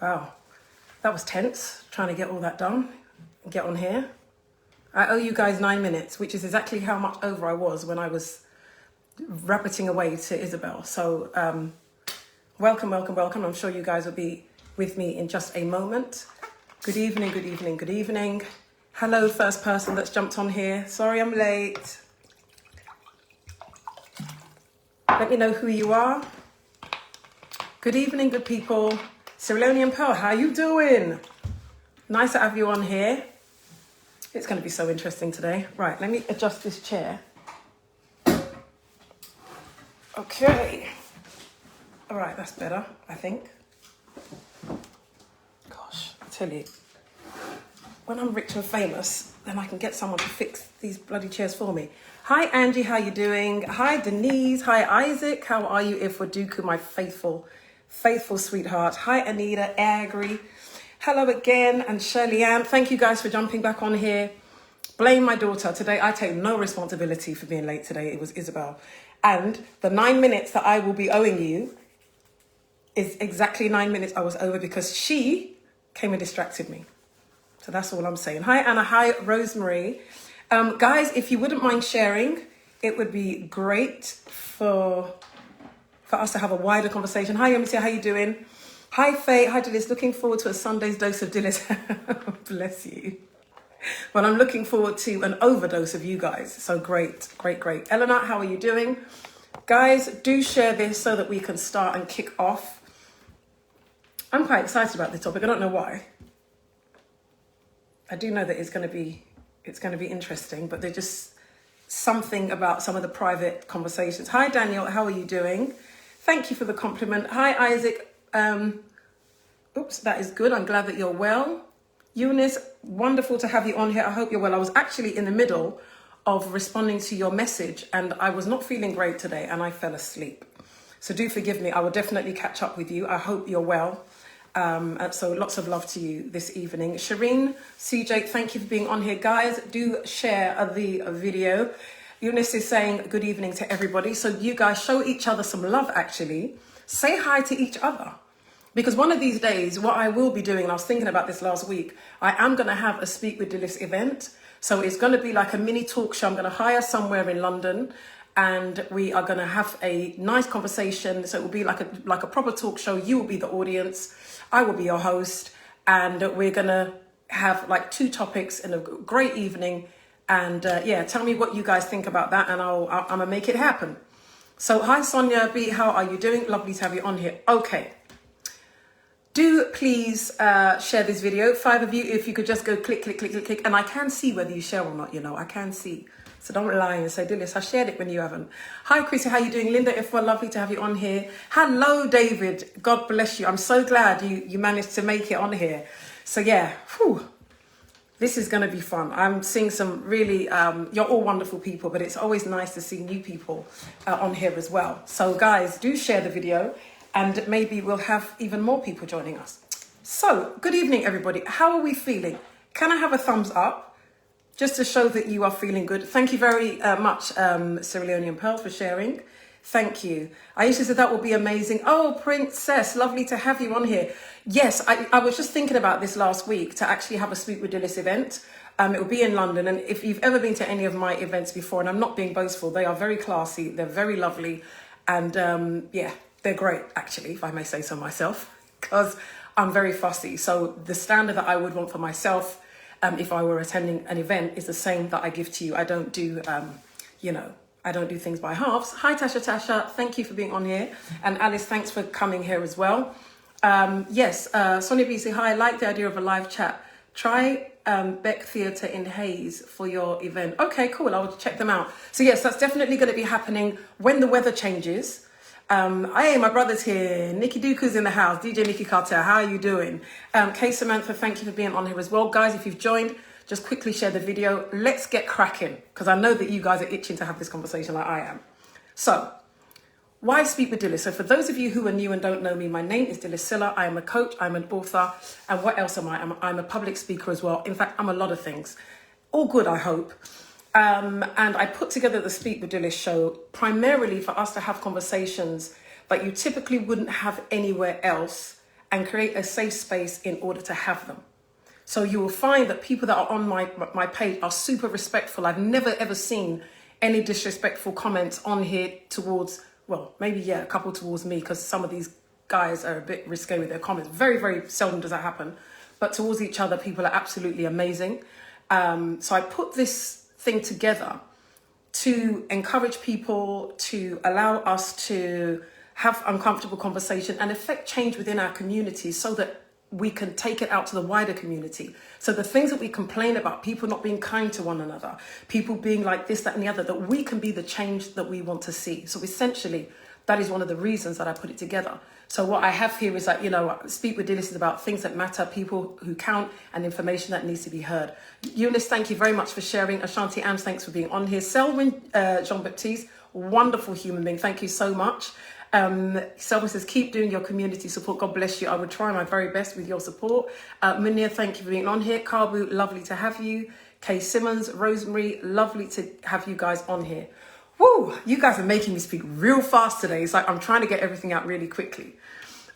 Wow, that was tense, trying to get all that done and get on here. I owe you guys 9 minutes, which is exactly how much over I was when I was rappeting away to Isabel. So welcome, welcome, welcome. I'm sure you guys will be with me in just a moment. Good evening, good evening, good evening. Hello, first person that's jumped on here. Sorry I'm late. Let me know who you are. Good evening, good people. Sierra Pearl, how you doing? Nice to have you on here. It's going to be so interesting today. Right, let me adjust this chair. Okay. All right, that's better, I think. Gosh, I tell you, when I'm rich and famous, then I can get someone to fix these bloody chairs for me. Hi, Angie, how you doing? Hi, Denise. Hi, Isaac. How are you, Ifwaduku, my faithful sweetheart? Hi, Anita, Agri. Hello again, and Shirley Ann. Thank you guys for jumping back on here. Blame my daughter. Today, I take no responsibility for being late today. It was Isabel. And the 9 minutes that I will be owing you is exactly 9 minutes I was over because she came and distracted me. So that's all I'm saying. Hi, Anna. Hi, Rosemary. Guys, if you wouldn't mind sharing, it would be great for us to have a wider conversation. Hi, Yomisi. How you doing? Hi, Faye. Hi, Dilys. Looking forward to a Sunday's dose of Dilys. Bless you. Well, I'm looking forward to an overdose of you guys. So great, great, great. Eleanor, how are you doing? Guys, do share this so that we can start and kick off. I'm quite excited about this topic. I don't know why. I do know that it's going to be interesting, but there's just something about some of the private conversations. Hi, Daniel. How are you doing? Thank you for the compliment. Hi, Isaac. Oops, that is good. I'm glad that you're well. Eunice, wonderful to have you on here. I hope you're well. I was actually in the middle of responding to your message and I was not feeling great today and I fell asleep. So do forgive me. I will definitely catch up with you. I hope you're well. So lots of love to you this evening. Shireen, CJ, thank you for being on here. Guys, do share the video. Eunice is saying good evening to everybody. So you guys show each other some love, actually. Say hi to each other. Because one of these days, what I will be doing, and I was thinking about this last week, I am going to have a Speak with Dilys event. So it's going to be like a mini talk show. I'm going to hire somewhere in London and we are going to have a nice conversation. So it will be like a proper talk show. You will be the audience. I will be your host. And we're going to have like 2 topics in a great evening. And yeah, tell me what you guys think about that. And I'm going to make it happen. So hi, Sonia B. How are you doing? Lovely to have you on here. Okay. Do please share this video. 5 of you, if you could just go click, click, click, click, click. And I can see whether you share or not, you know. I can see. So don't lie and say, Dilys, I shared it when you haven't. Hi, Chrissy. How you doing? Linda, if we're lovely to have you on here. Hello, David. God bless you. I'm so glad you managed to make it on here. So yeah, whew, this is going to be fun. I'm seeing some really, you're all wonderful people, but it's always nice to see new people on here as well. So guys, do share the video. And maybe we'll have even more people joining us. So, good evening, everybody. How are we feeling? Can I have a thumbs up? Just to show that you are feeling good. Thank you very much, Sierra Pearl, for sharing. Thank you. Aisha said that will be amazing. Oh, Princess, lovely to have you on here. Yes, I was just thinking about this last week to actually have a Speak with Dilys event. It will be in London. And if you've ever been to any of my events before, and I'm not being boastful, they are very classy. They're very lovely. And yeah. They're great, actually, if I may say so myself, because I'm very fussy. So the standard that I would want for myself, if I were attending an event, is the same that I give to you. I don't do, I don't do things by halves. Hi, Tasha. Thank you for being on here. And Alice, thanks for coming here as well. Yes, Sonia B, say hi. I like the idea of a live chat. Try Beck Theatre in Hayes for your event. Okay, cool. I'll check them out. So yes, that's definitely going to be happening when the weather changes. Hey, my brother's here. Nikki Dooku's in the house. DJ Nikki Carter, how are you doing? Kay Samantha, thank you for being on here as well. Guys, if you've joined, just quickly share the video. Let's get cracking, because I know that you guys are itching to have this conversation like I am. So, why Speak with Dilys? So for those of you who are new and don't know me, my name is Dilys Silla. I am a coach, I'm an author, and what else am I? I'm a public speaker as well. In fact, I'm a lot of things. All good, I hope. And I put together the Speak with Dilys show primarily for us to have conversations that you typically wouldn't have anywhere else and create a safe space in order to have them. So you will find that people that are on my page are super respectful. I've never ever seen any disrespectful comments on here towards, well, maybe, yeah, a couple towards me, because some of these guys are a bit risque with their comments. Very, very seldom does that happen. But towards each other, people are absolutely amazing. So I put this thing together to encourage people, to allow us to have uncomfortable conversation and affect change within our community so that we can take it out to the wider community. So the things that we complain about, people not being kind to one another, people being like this, that, and the other, that we can be the change that we want to see. So essentially, that is one of the reasons that I put it together. So what I have here is that, Speak with Dilys is about things that matter, people who count, and information that needs to be heard. Eunice, thank you very much for sharing. Ashanti Anne, thanks for being on here. Selwyn Jean-Baptiste, wonderful human being. Thank you so much. Selwyn says, keep doing your community support. God bless you. I would try my very best with your support. Munir, thank you for being on here. Karbu, lovely to have you. Kay Simmons, Rosemary, lovely to have you guys on here. Woo, you guys are making me speak real fast today. It's like I'm trying to get everything out really quickly.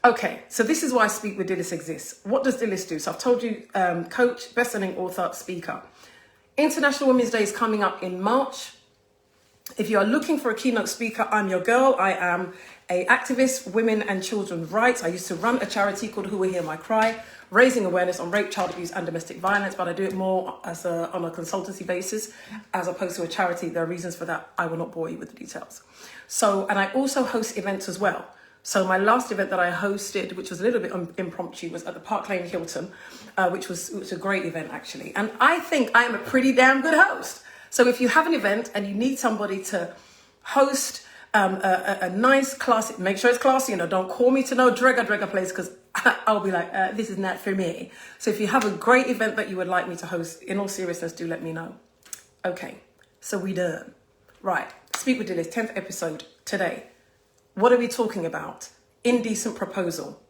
Okay, so this is why Speak with Dilys exists. What does Dilys do? So I've told you, coach, best-selling author, speaker. International Women's Day is coming up in March. If you are looking for a keynote speaker, I'm your girl. I am an activist, women and children's rights. I used to run a charity called Who Will Hear My Cry, raising awareness on rape, child abuse and domestic violence, but I do it more as on a consultancy basis as opposed to a charity. There are reasons for that. I will not bore you with the details. So, and I also host events as well. So my last event that I hosted, which was a little bit impromptu, was at the Park Lane Hilton, which was a great event actually. And I think I am a pretty damn good host. So if you have an event and you need somebody to host a nice classy, make sure it's classy, don't call me to no drega place, because I'll be like, this is not for me. So if you have a great event that you would like me to host, in all seriousness, do let me know. Okay, so we done. Right, Speak with Dilys, 10th episode today. What are we talking about? Indecent proposal.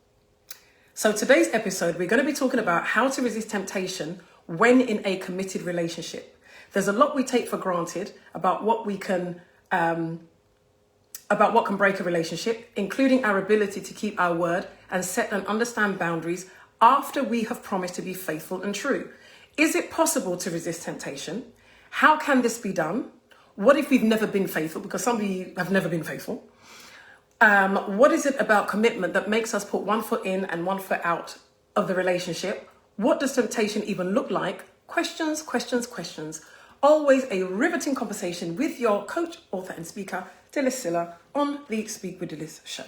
So today's episode, we're going to be talking about how to resist temptation when in a committed relationship. There's a lot we take for granted about what we can, about what can break a relationship, including our ability to keep our word and set and understand boundaries after we have promised to be faithful and true. Is it possible to resist temptation? How can this be done? What if we've never been faithful? Because some of you have never been faithful. What is it about commitment that makes us put one foot in and one foot out of the relationship? What does temptation even look like? Questions, questions, questions. Always a riveting conversation with your coach, author and speaker, Dilys Silla, on the Speak with Dilys show.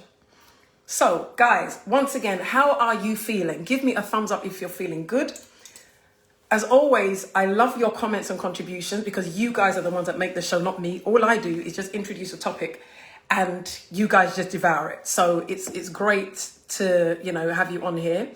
So guys, once again, how are you feeling? Give me a thumbs up if you're feeling good. As always, I love your comments and contributions because you guys are the ones that make the show, not me. All I do is just introduce a topic and you guys just devour it. So it's great to, have you on here.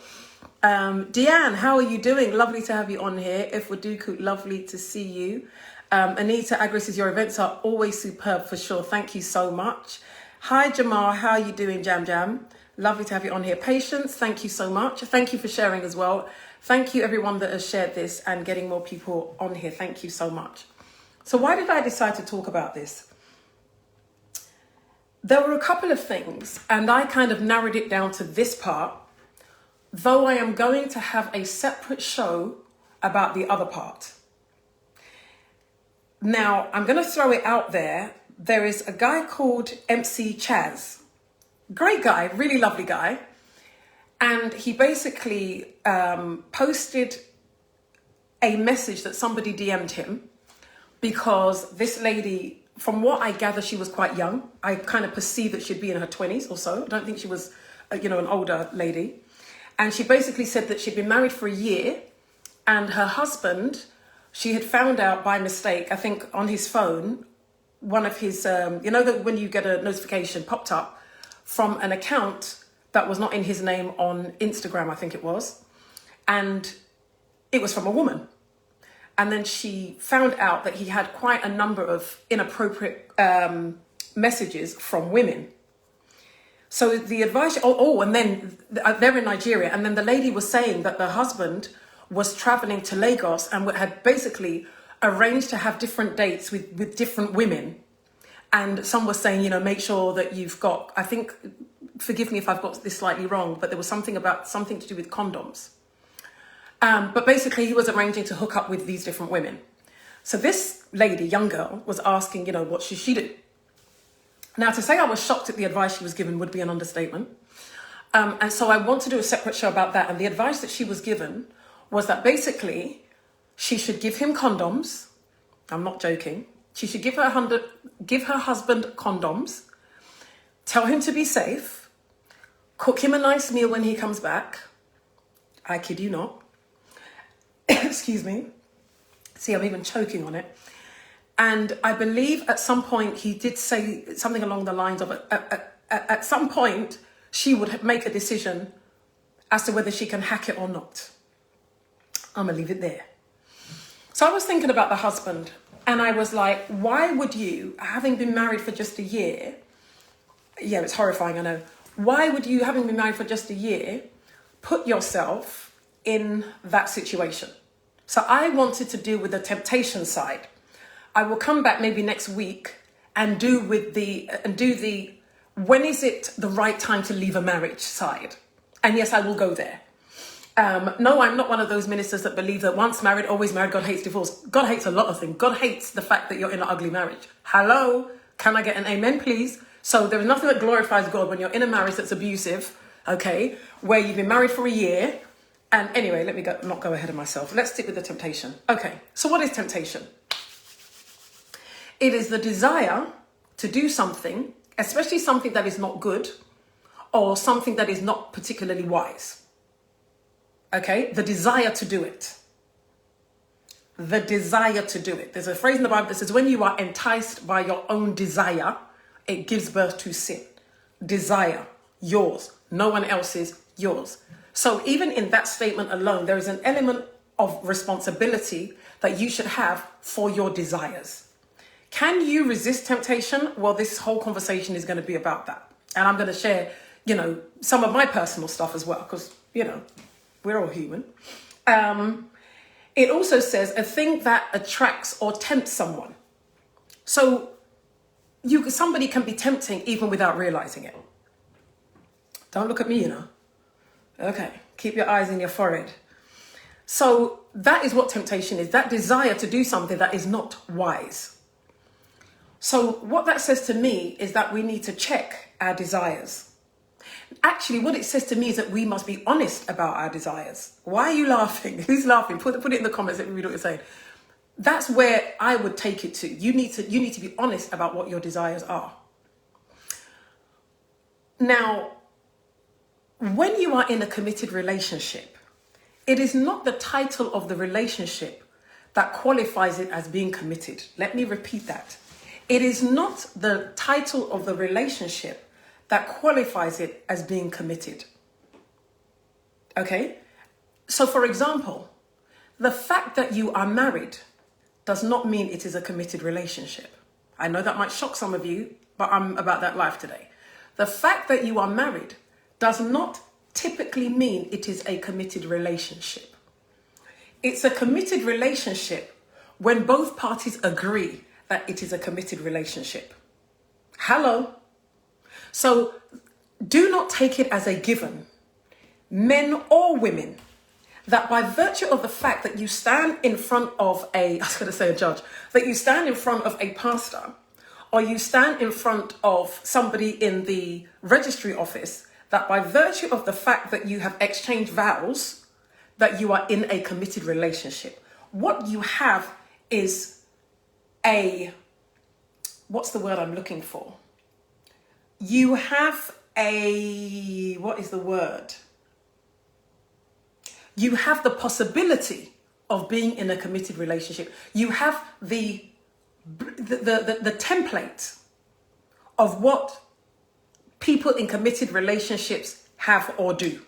Deanne, how are you doing? Lovely to have you on here. Ifwaduku, lovely to see you. Anita Agri says your events are always superb for sure. Thank you so much. Hi Jamal, how are you doing, Jam? Lovely to have you on here. Patience, thank you so much. Thank you for sharing as well. Thank you everyone that has shared this and getting more people on here. Thank you so much. So why did I decide to talk about this? There were a couple of things and I kind of narrowed it down to this part, though I am going to have a separate show about the other part. Now, I'm going to throw it out there. There is a guy called MC Chaz. Great guy, really lovely guy. And he basically posted a message that somebody DM'd him because this lady, from what I gather, she was quite young. I kind of perceived that she'd be in her 20s or so. I don't think she was, an older lady. And she basically said that she'd been married for a year and her husband, she had found out by mistake, I think on his phone, one of his, that when you get a notification popped up from an account that was not in his name on Instagram, I think it was. And it was from a woman. And then she found out that he had quite a number of inappropriate messages from women. So the advice, and then they're in Nigeria. And then the lady was saying that the husband was traveling to Lagos and had basically arranged to have different dates with different women. And some were saying, make sure that you've got, I think forgive me if I've got this slightly wrong, but there was something to do with condoms. But basically he was arranging to hook up with these different women. So this lady, young girl, was asking, what should she do? Now, to say I was shocked at the advice she was given would be an understatement. And so I want to do a separate show about that. And the advice that she was given was that basically she should give him condoms. I'm not joking. She should give her husband condoms, tell him to be safe, cook him a nice meal when he comes back. I kid you not. Excuse me. See, I'm even choking on it. And I believe at some point he did say something along the lines of, at some point, she would make a decision as to whether she can hack it or not. I'm going to leave it there. So I was thinking about the husband, and I was like, why would you, having been married for just a year, yeah, it's horrifying, I know. Why would you, having been married for just a year, put yourself in that situation? So I wanted to deal with the temptation side. I will come back maybe next week and do the when is it the right time to leave a marriage side? And yes, I will go there. No, I'm not one of those ministers that believe that once married, always married, God hates divorce. God hates a lot of things. God hates the fact that you're in an ugly marriage. Hello? Can I get an amen, please? So there is nothing that glorifies God when you're in a marriage that's abusive, okay, where you've been married for a year. And anyway, let me not go ahead of myself. Let's stick with the temptation. Okay, so what is temptation? It is the desire to do something, especially something that is not good or something that is not particularly wise. Okay, the desire to do it. The desire to do it. There's a phrase in the Bible that says, when you are enticed by your own desire, it gives birth to sin. Desire, yours, no one else's, yours. So even in that statement alone, there is an element of responsibility that you should have for your desires. Can you resist temptation? Well, this whole conversation is going to be about that. And I'm going to share, some of my personal stuff as well, because, we're all human. It also says a thing that attracts or tempts someone. So somebody can be tempting even without realizing it. Don't look at me, Okay, keep your eyes in your forehead. So that is what temptation is, that desire to do something that is not wise. So what that says to me is that we need to check our desires. Actually, what it says to me is that we must be honest about our desires. Why are you laughing? Who's laughing? Put it in the comments, let me read what you're saying. That's where I would take it to. You need to be honest about what your desires are. Now, when you are in a committed relationship, it is not the title of the relationship that qualifies it as being committed. Let me repeat that. It is not the title of the relationship that qualifies it as being committed. Okay? So for example, the fact that you are married does not mean it is a committed relationship. I know that might shock some of you, but I'm about that life today. The fact that you are married does not typically mean it is a committed relationship. It's a committed relationship when both parties agree that it is a committed relationship. Hello? So do not take it as a given, men or women, that by virtue of the fact that you stand in front of a judge, that you stand in front of a pastor, or you stand in front of somebody in the registry office, that by virtue of the fact that you have exchanged vows, that you are in a committed relationship. What you have is what's the word I'm looking for? You have what is the word? You have the possibility of being in a committed relationship. You have the template of what people in committed relationships have or do.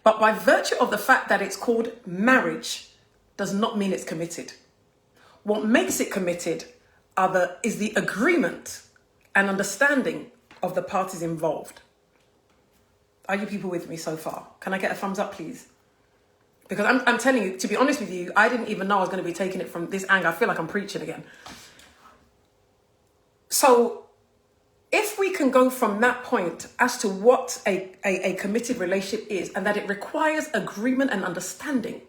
But by virtue of the fact that it's called marriage does not mean it's committed. What makes it committed is the agreement and understanding of the parties involved. Are you people with me so far? Can I get a thumbs up, please? Because I'm telling you, to be honest with you, I didn't even know I was going to be taking it from this angle. I feel like I'm preaching again. So if we can go from that point as to what a committed relationship is, and that it requires agreement and understanding,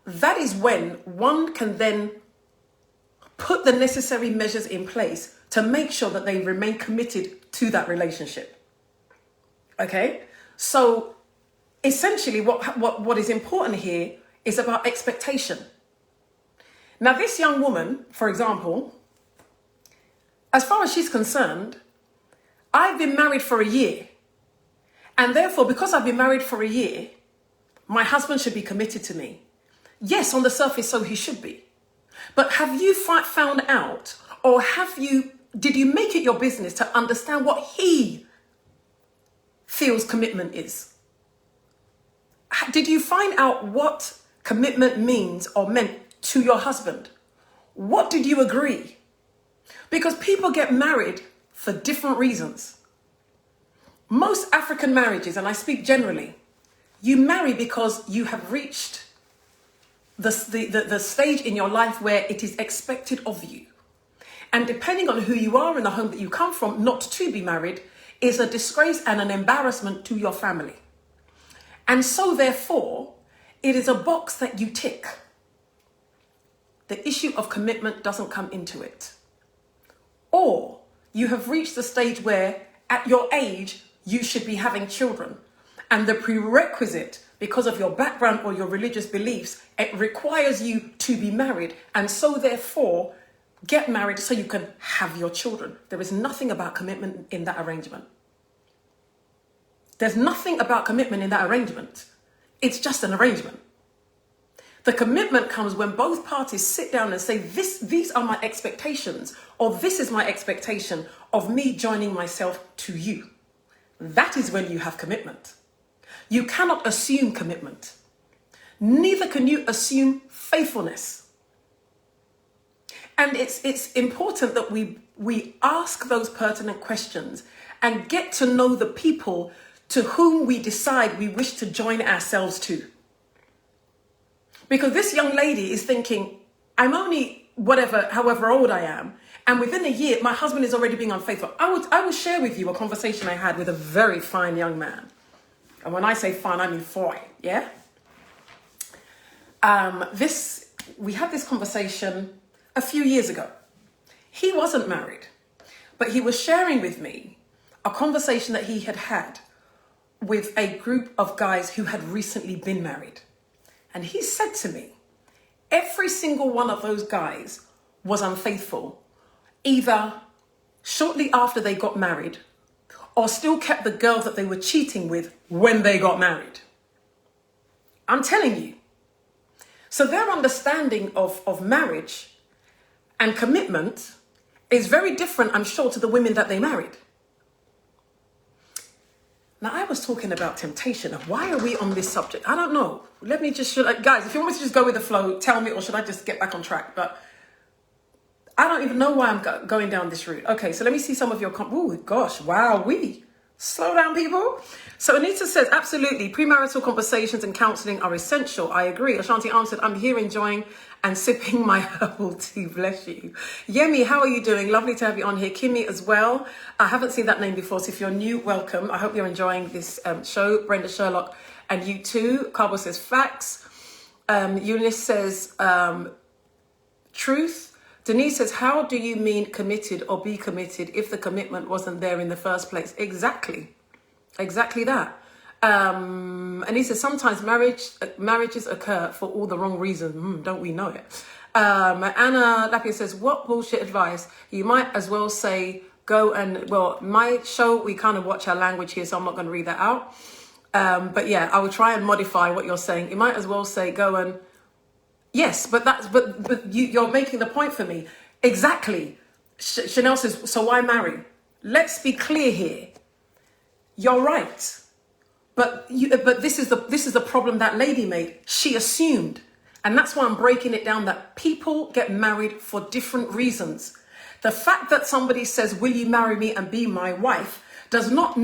that is when one can then put the necessary measures in place to make sure that they remain committed to that relationship. Okay? So essentially what is important here is about expectation. Now, this young woman, for example, as far as she's concerned, I've been married for a year. And therefore, because I've been married for a year, my husband should be committed to me. Yes, on the surface, so he should be. But have you found out, or did you make it your business to understand what he feels commitment is? Did you find out what commitment means or meant to your husband? What did you agree? Because people get married for different reasons. Most African marriages, and I speak generally, you marry because you have reached the stage in your life where it is expected of you. And depending on who you are in the home that you come from, not to be married is a disgrace and an embarrassment to your family. And so therefore, it is a box that you tick. The issue of commitment doesn't come into it. Or you have reached the stage where at your age, you should be having children. And the prerequisite, because of your background or your religious beliefs, it requires you to be married. And so therefore, get married so you can have your children. There is nothing about commitment in that arrangement. There's nothing about commitment in that arrangement. It's just an arrangement. The commitment comes when both parties sit down and say, these are my expectations, or this is my expectation of me joining myself to you. That is when you have commitment. You cannot assume commitment. Neither can you assume faithfulness. And it's important that we ask those pertinent questions and get to know the people to whom we decide we wish to join ourselves to. Because this young lady is thinking, I'm only however old I am, and within a year, my husband is already being unfaithful. I will share with you a conversation I had with a very fine young man. And when I say fine, I mean fine, yeah? We had this conversation a few years ago. He wasn't married, but he was sharing with me a conversation that he had had with a group of guys who had recently been married. And he said to me, every single one of those guys was unfaithful, either shortly after they got married or still kept the girl that they were cheating with when they got married. I'm telling you. So their understanding of marriage and commitment is very different, I'm sure, to the women that they married. Now, I was talking about temptation. Why are we on this subject? I don't know. Guys, if you want me to just go with the flow, tell me, or should I just get back on track? But I don't even know why I'm going down this route. Okay, so let me see some of your oh gosh, wow, slow down, people. So Anita says, absolutely, premarital conversations and counselling are essential. I agree. Ashanti answered, I'm here enjoying and sipping my herbal tea. Bless you. Yemi, how are you doing? Lovely to have you on here. Kimmy as well. I haven't seen that name before, so if you're new, welcome. I hope you're enjoying this show. Brenda Sherlock and you too. Carbo says facts. Eunice says truth. Denise says, how do you mean committed or be committed if the commitment wasn't there in the first place? Exactly that. Anissa, sometimes marriages occur for all the wrong reasons. Don't we know it? Anna Lapia says, what bullshit advice? You might as well say, my show, we kind of watch our language here, so I'm not going to read that out. But yeah, I will try and modify what you're saying. You might as well say, go and, yes, but you're making the point for me. Exactly. Chanel says, so why marry? Let's be clear here. You're right. But this is the problem that lady made. She assumed. And that's why I'm breaking it down, that people get married for different reasons. The fact that somebody says, will you marry me and be my wife, does not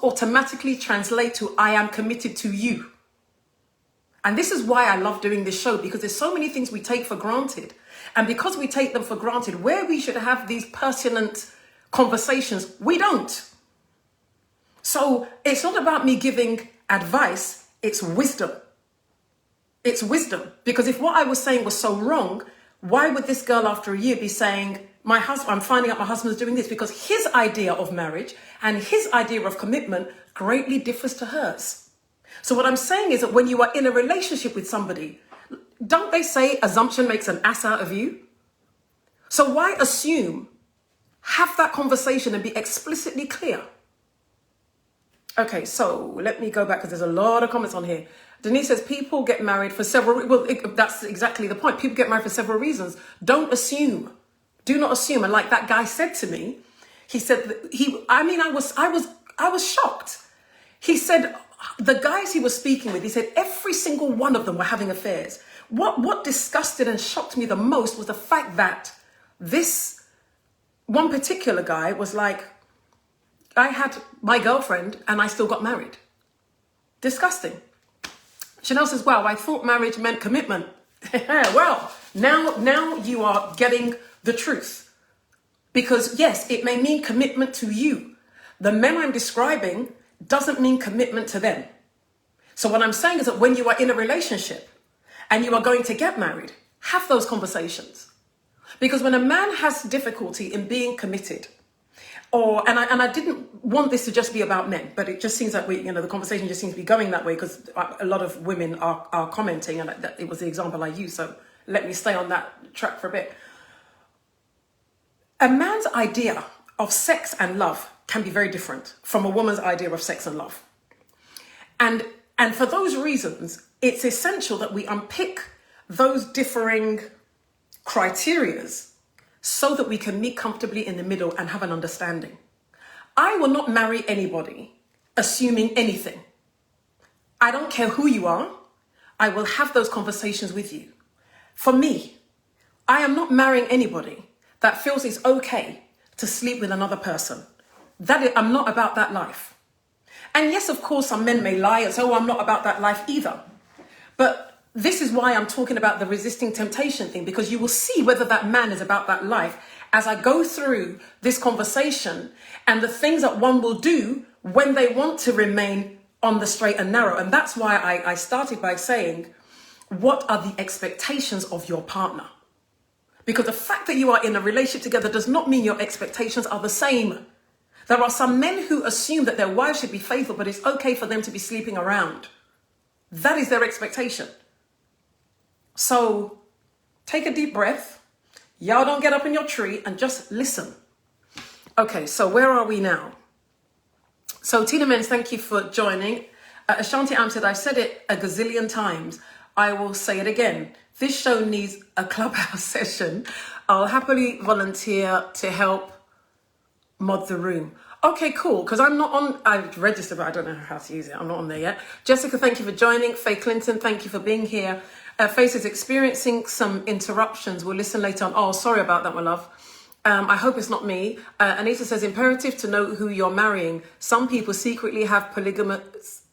automatically translate to I am committed to you. And this is why I love doing this show, because there's so many things we take for granted. And because we take them for granted, where we should have these pertinent conversations. We don't. So it's not about me giving advice, it's wisdom. It's wisdom. Because if what I was saying was so wrong, why would this girl after a year be saying, I'm finding out my husband's doing this? Because his idea of marriage and his idea of commitment greatly differs to hers. So what I'm saying is that when you are in a relationship with somebody, don't they say assumption makes an ass out of you? So why assume? Have that conversation and be explicitly clear. Okay, so let me go back because there's a lot of comments on here. Denise says people get married for several, that's exactly the point. People get married for several reasons. Don't assume. Do not assume. And like that guy said to me, he said, I was shocked. He said, the guys he was speaking with, he said, every single one of them were having affairs. What disgusted and shocked me the most was the fact that this one particular guy was like, I had my girlfriend and I still got married. Disgusting. Chanel says, wow, I thought marriage meant commitment. Well, now you are getting the truth. Because yes, it may mean commitment to you. The men I'm describing doesn't mean commitment to them. So what I'm saying is that when you are in a relationship and you are going to get married, have those conversations. Because when a man has difficulty in being committed, and I didn't want this to just be about men, but it just seems like the conversation just seems to be going that way because a lot of women are commenting, and it was the example I used. So let me stay on that track for a bit. A man's idea of sex and love can be very different from a woman's idea of sex and love. And for those reasons, it's essential that we unpick those differing criterias so that we can meet comfortably in the middle and have an understanding. I will not marry anybody assuming anything. I don't care who you are. I will have those conversations with you. For me, I am not marrying anybody that feels it's okay to sleep with another person. I'm not about that life. And yes, of course, some men may lie and say, oh, I'm not about that life either. But this is why I'm talking about the resisting temptation thing, because you will see whether that man is about that life as I go through this conversation and the things that one will do when they want to remain on the straight and narrow. And that's why I started by saying, what are the expectations of your partner? Because the fact that you are in a relationship together does not mean your expectations are the same. There are some men who assume that their wives should be faithful, but it's okay for them to be sleeping around. That is their expectation. So take a deep breath. Y'all don't get up in your tree and just listen. Okay, so where are we now? So Tina Menz, thank you for joining. Ashanti Am said, I've said it a gazillion times. I will say it again. This show needs a clubhouse session. I'll happily volunteer to help mod the room. Okay, cool, because I'm not on, I've registered, but I don't know how to use it. I'm not on there yet. Jessica, thank you for joining. Faye Clinton, thank you for being here. Faith is experiencing some interruptions. We'll listen later on. Oh, sorry about that, my love. I hope it's not me. Anita says, imperative to know who you're marrying. Some people secretly have polyamorous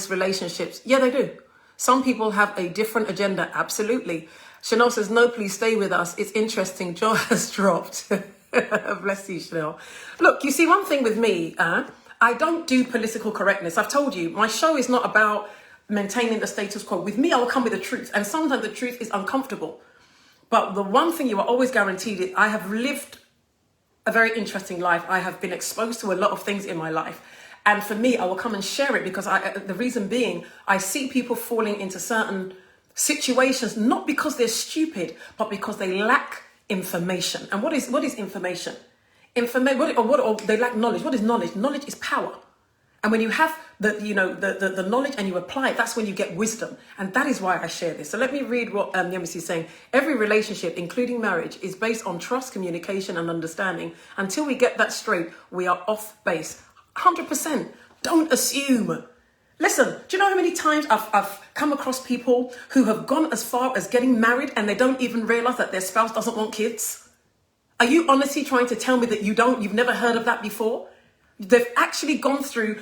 relationships. Yeah, they do. Some people have a different agenda. Absolutely. Chanel says, no, please stay with us. It's interesting. Jaw has dropped. Bless you, Chanel. Look, you see, one thing with me, I don't do political correctness. I've told you, my show is not about maintaining the status quo. With me, I will come with the truth. And sometimes the truth is uncomfortable. But the one thing you are always guaranteed is I have lived a very interesting life. I have been exposed to a lot of things in my life. And for me, I will come and share it because the reason being, I see people falling into certain situations, not because they're stupid, but because they lack information. And what is information? Or they lack knowledge. What is knowledge? Knowledge is power. And when you have the knowledge and you apply it, that's when you get wisdom. And that is why I share this. So let me read what the embassy is saying. Every relationship, including marriage, is based on trust, communication, and understanding. Until we get that straight, we are off base. 100%. Don't assume. Listen, do you know how many times I've come across people who have gone as far as getting married and they don't even realize that their spouse doesn't want kids? Are you honestly trying to tell me that you've never heard of that before? They've actually gone through,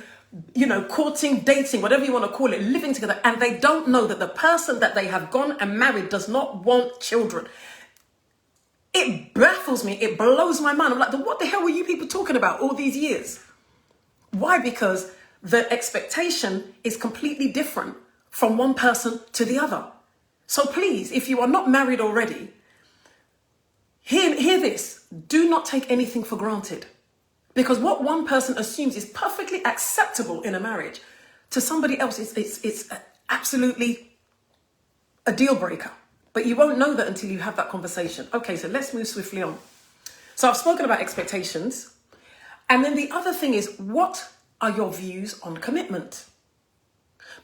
courting, dating, whatever you want to call it, living together, and they don't know that the person that they have gone and married does not want children. It baffles me. It blows my mind. I'm like, what the hell were you people talking about all these years? Why? Because the expectation is completely different from one person to the other. So please, if you are not married already, hear this. Do not take anything for granted. Because what one person assumes is perfectly acceptable in a marriage, to somebody else, it's absolutely a deal breaker. But you won't know that until you have that conversation. Okay, so let's move swiftly on. So I've spoken about expectations. And then the other thing is, what are your views on commitment?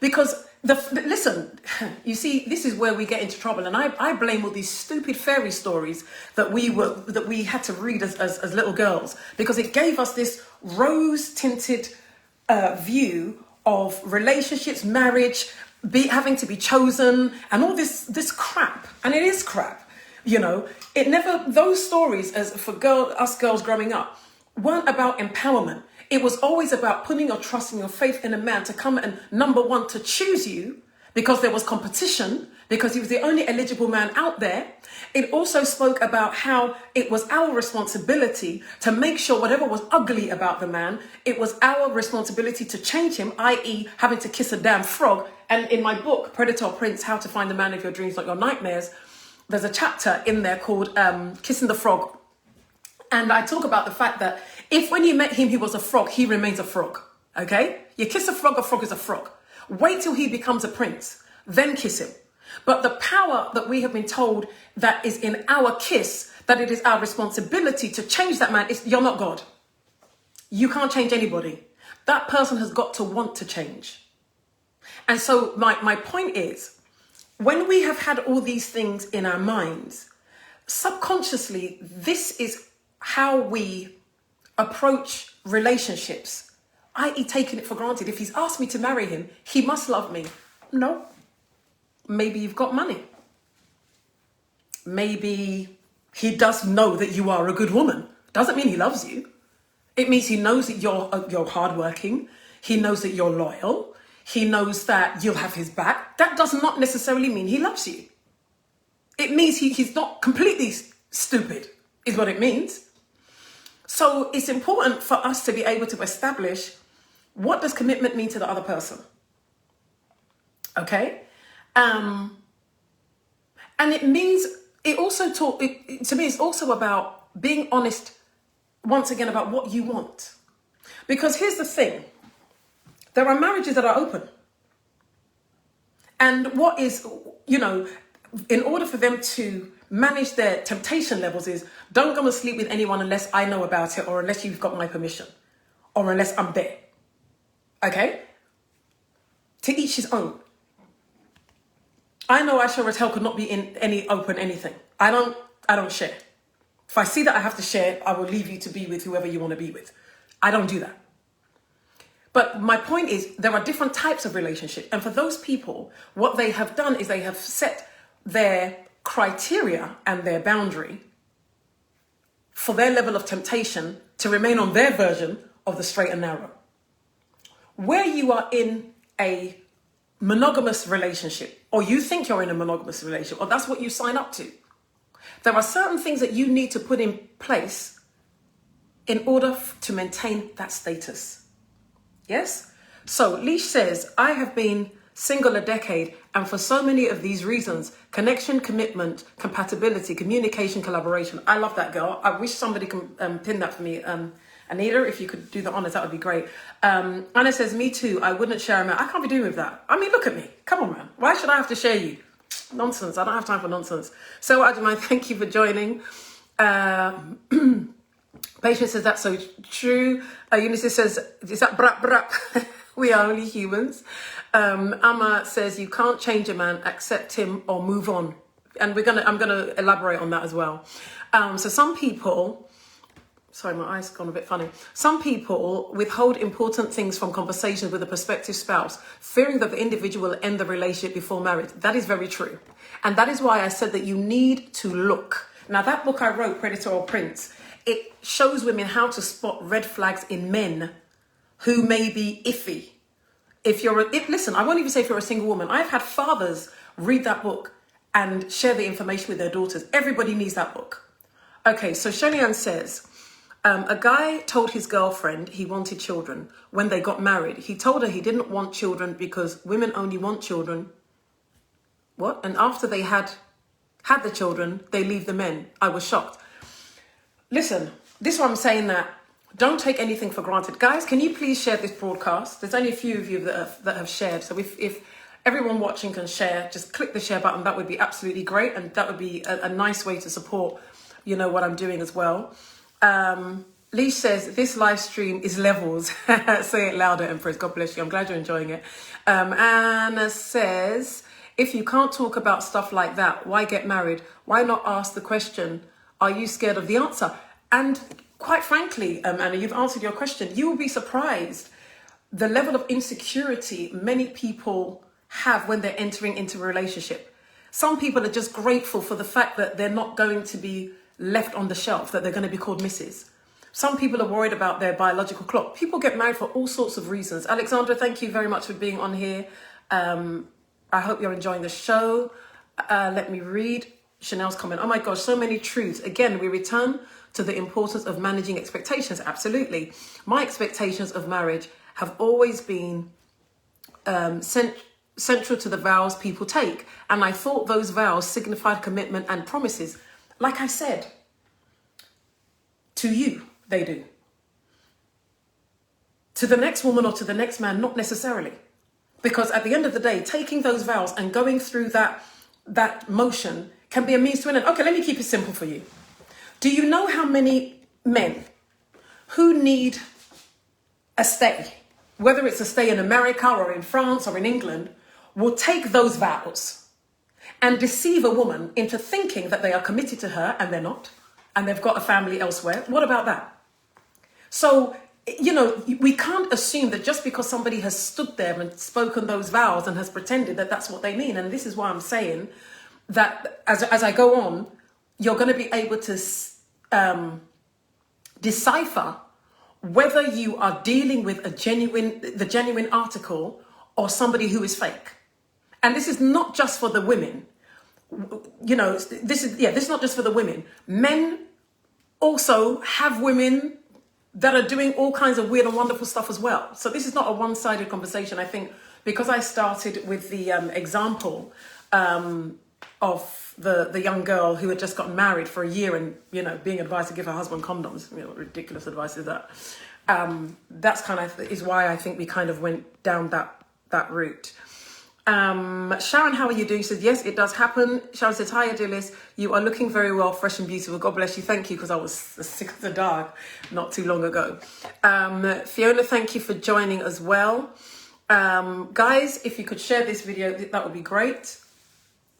Because listen, you see, this is where we get into trouble. And I blame all these stupid fairy stories that we had to read as little girls, because it gave us this rose-tinted view of relationships, marriage, having to be chosen, and all this crap. And it is crap, you know. It never, those stories, as for us girls growing up, weren't about empowerment. It was always about putting your trust and your faith in a man to come and, number one, to choose you because there was competition, because he was the only eligible man out there. It also spoke about how it was our responsibility to make sure whatever was ugly about the man, it was our responsibility to change him, i.e. having to kiss a damn frog. And in my book, Predator or Prince, How to Find the Man of Your Dreams, Not Your Nightmares, there's a chapter in there called Kissing the Frog. And I talk about the fact that if when you met him, he was a frog, he remains a frog, okay? You kiss a frog is a frog. Wait till he becomes a prince, then kiss him. But the power that we have been told that is in our kiss, that it is our responsibility to change that man, you're not God. You can't change anybody. That person has got to want to change. And so my point is, when we have had all these things in our minds, subconsciously, this is how we approach relationships, i.e. taking it for granted. If he's asked me to marry him, he must love me. No. Maybe you've got money. Maybe he does know that you are a good woman. Doesn't mean he loves you. It means he knows that you're hardworking. He knows that you're loyal. He knows that you'll have his back. That does not necessarily mean he loves you. It means he's not completely stupid, is what it means. So it's important for us to be able to establish, what does commitment mean to the other person? Okay? And it means, to me, it's also about being honest, once again, about what you want. Because here's the thing. There are marriages that are open. And what is, in order for them to manage their temptation levels is, don't go and sleep with anyone unless I know about it, or unless you've got my permission, or unless I'm there. Okay? To each his own. I know I sure as hell could not be in any open anything. I don't share. If I see that I have to share, I will leave you to be with whoever you want to be with. I don't do that. But my point is, there are different types of relationships. And for those people, what they have done is they have set their criteria and their boundary for their level of temptation to remain on their version of the straight and narrow. Where you are in a monogamous relationship, or you think you're in a monogamous relationship, or that's what you sign up to, there are certain things that you need to put in place in order to maintain that status. Yes? So Leash says, I have been single a decade, and for so many of these reasons, connection, commitment, compatibility, communication, collaboration. I love that, girl. I wish somebody can pin that for me. Anita, if you could do the honors, that would be great. Anna says, me too. I wouldn't share a man. I can't be doing with that. I mean, look at me. Come on, man. Why should I have to share you? Nonsense. I don't have time for nonsense. So, Ajamai, thank you for joining. Patience says, that's so true. Eunice says, is that brap brap? We are only humans. Amma says, you can't change a man, accept him or move on. And I'm gonna elaborate on that as well. So some people, sorry, my eyes gone a bit funny. Some people withhold important things from conversations with a prospective spouse, fearing that the individual will end the relationship before marriage. That is very true. And that is why I said that you need to look. Now, that book I wrote, Predator or Prince, it shows women how to spot red flags in men who may be iffy. Listen, I won't even say if you're a single woman. I've had fathers read that book and share the information with their daughters. Everybody needs that book. Okay, so Shelley-Ann says, a guy told his girlfriend he wanted children when they got married. He told her he didn't want children because women only want children. What? And after they had the children, they leave the men. I was shocked. Listen, this is why I'm saying that don't take anything for granted. Guys, can you please share this broadcast? There's only a few of you that have shared. So if everyone watching can share, just click the share button. That would be absolutely great. And that would be a nice way to support, you know, what I'm doing as well. Lee says, this live stream is levels. Say it louder, Empress. God bless you. I'm glad you're enjoying it. Anna says, if you can't talk about stuff like that, why get married? Why not ask the question, are you scared of the answer? And quite frankly, Anna, you've answered your question. You will be surprised the level of insecurity many people have when they're entering into a relationship. Some people are just grateful for the fact that they're not going to be left on the shelf, that they're going to be called Mrs. Some people are worried about their biological clock. People get married for all sorts of reasons. Alexandra, thank you very much for being on here. I hope you're enjoying the show. Let me read Chanel's comment. Oh my gosh, so many truths. Again, we return to the importance of managing expectations. Absolutely. My expectations of marriage have always been central to the vows people take. And I thought those vows signified commitment and promises. Like I said, to you, they do. To the next woman or to the next man, not necessarily. Because at the end of the day, taking those vows and going through that motion can be a means to an end. Okay, let me keep it simple for you. Do you know how many men who need a stay, whether it's a stay in America or in France or in England, will take those vows and deceive a woman into thinking that they are committed to her and they're not, and they've got a family elsewhere? What about that? So, you know, we can't assume that just because somebody has stood there and spoken those vows and has pretended that that's what they mean. And this is why I'm saying that as I go on, you're going to be able to decipher whether you are dealing with the genuine article or somebody who is fake. And this is not just for the women. You know, this is not just for the women. Men also have women that are doing all kinds of weird and wonderful stuff as well. So this is not a one-sided conversation. I think because I started with the example of the young girl who had just gotten married for a year and, you know, being advised to give her husband condoms. You know, what ridiculous advice is that? That's kind of is why I think we kind of went down that route. Sharon, how are you doing? She says, yes, it does happen. Sharon says, hi, Dilys. You are looking very well, fresh and beautiful. God bless you. Thank you, because I was sick of the dark not too long ago. Fiona, thank you for joining as well. Guys, if you could share this video, that would be great.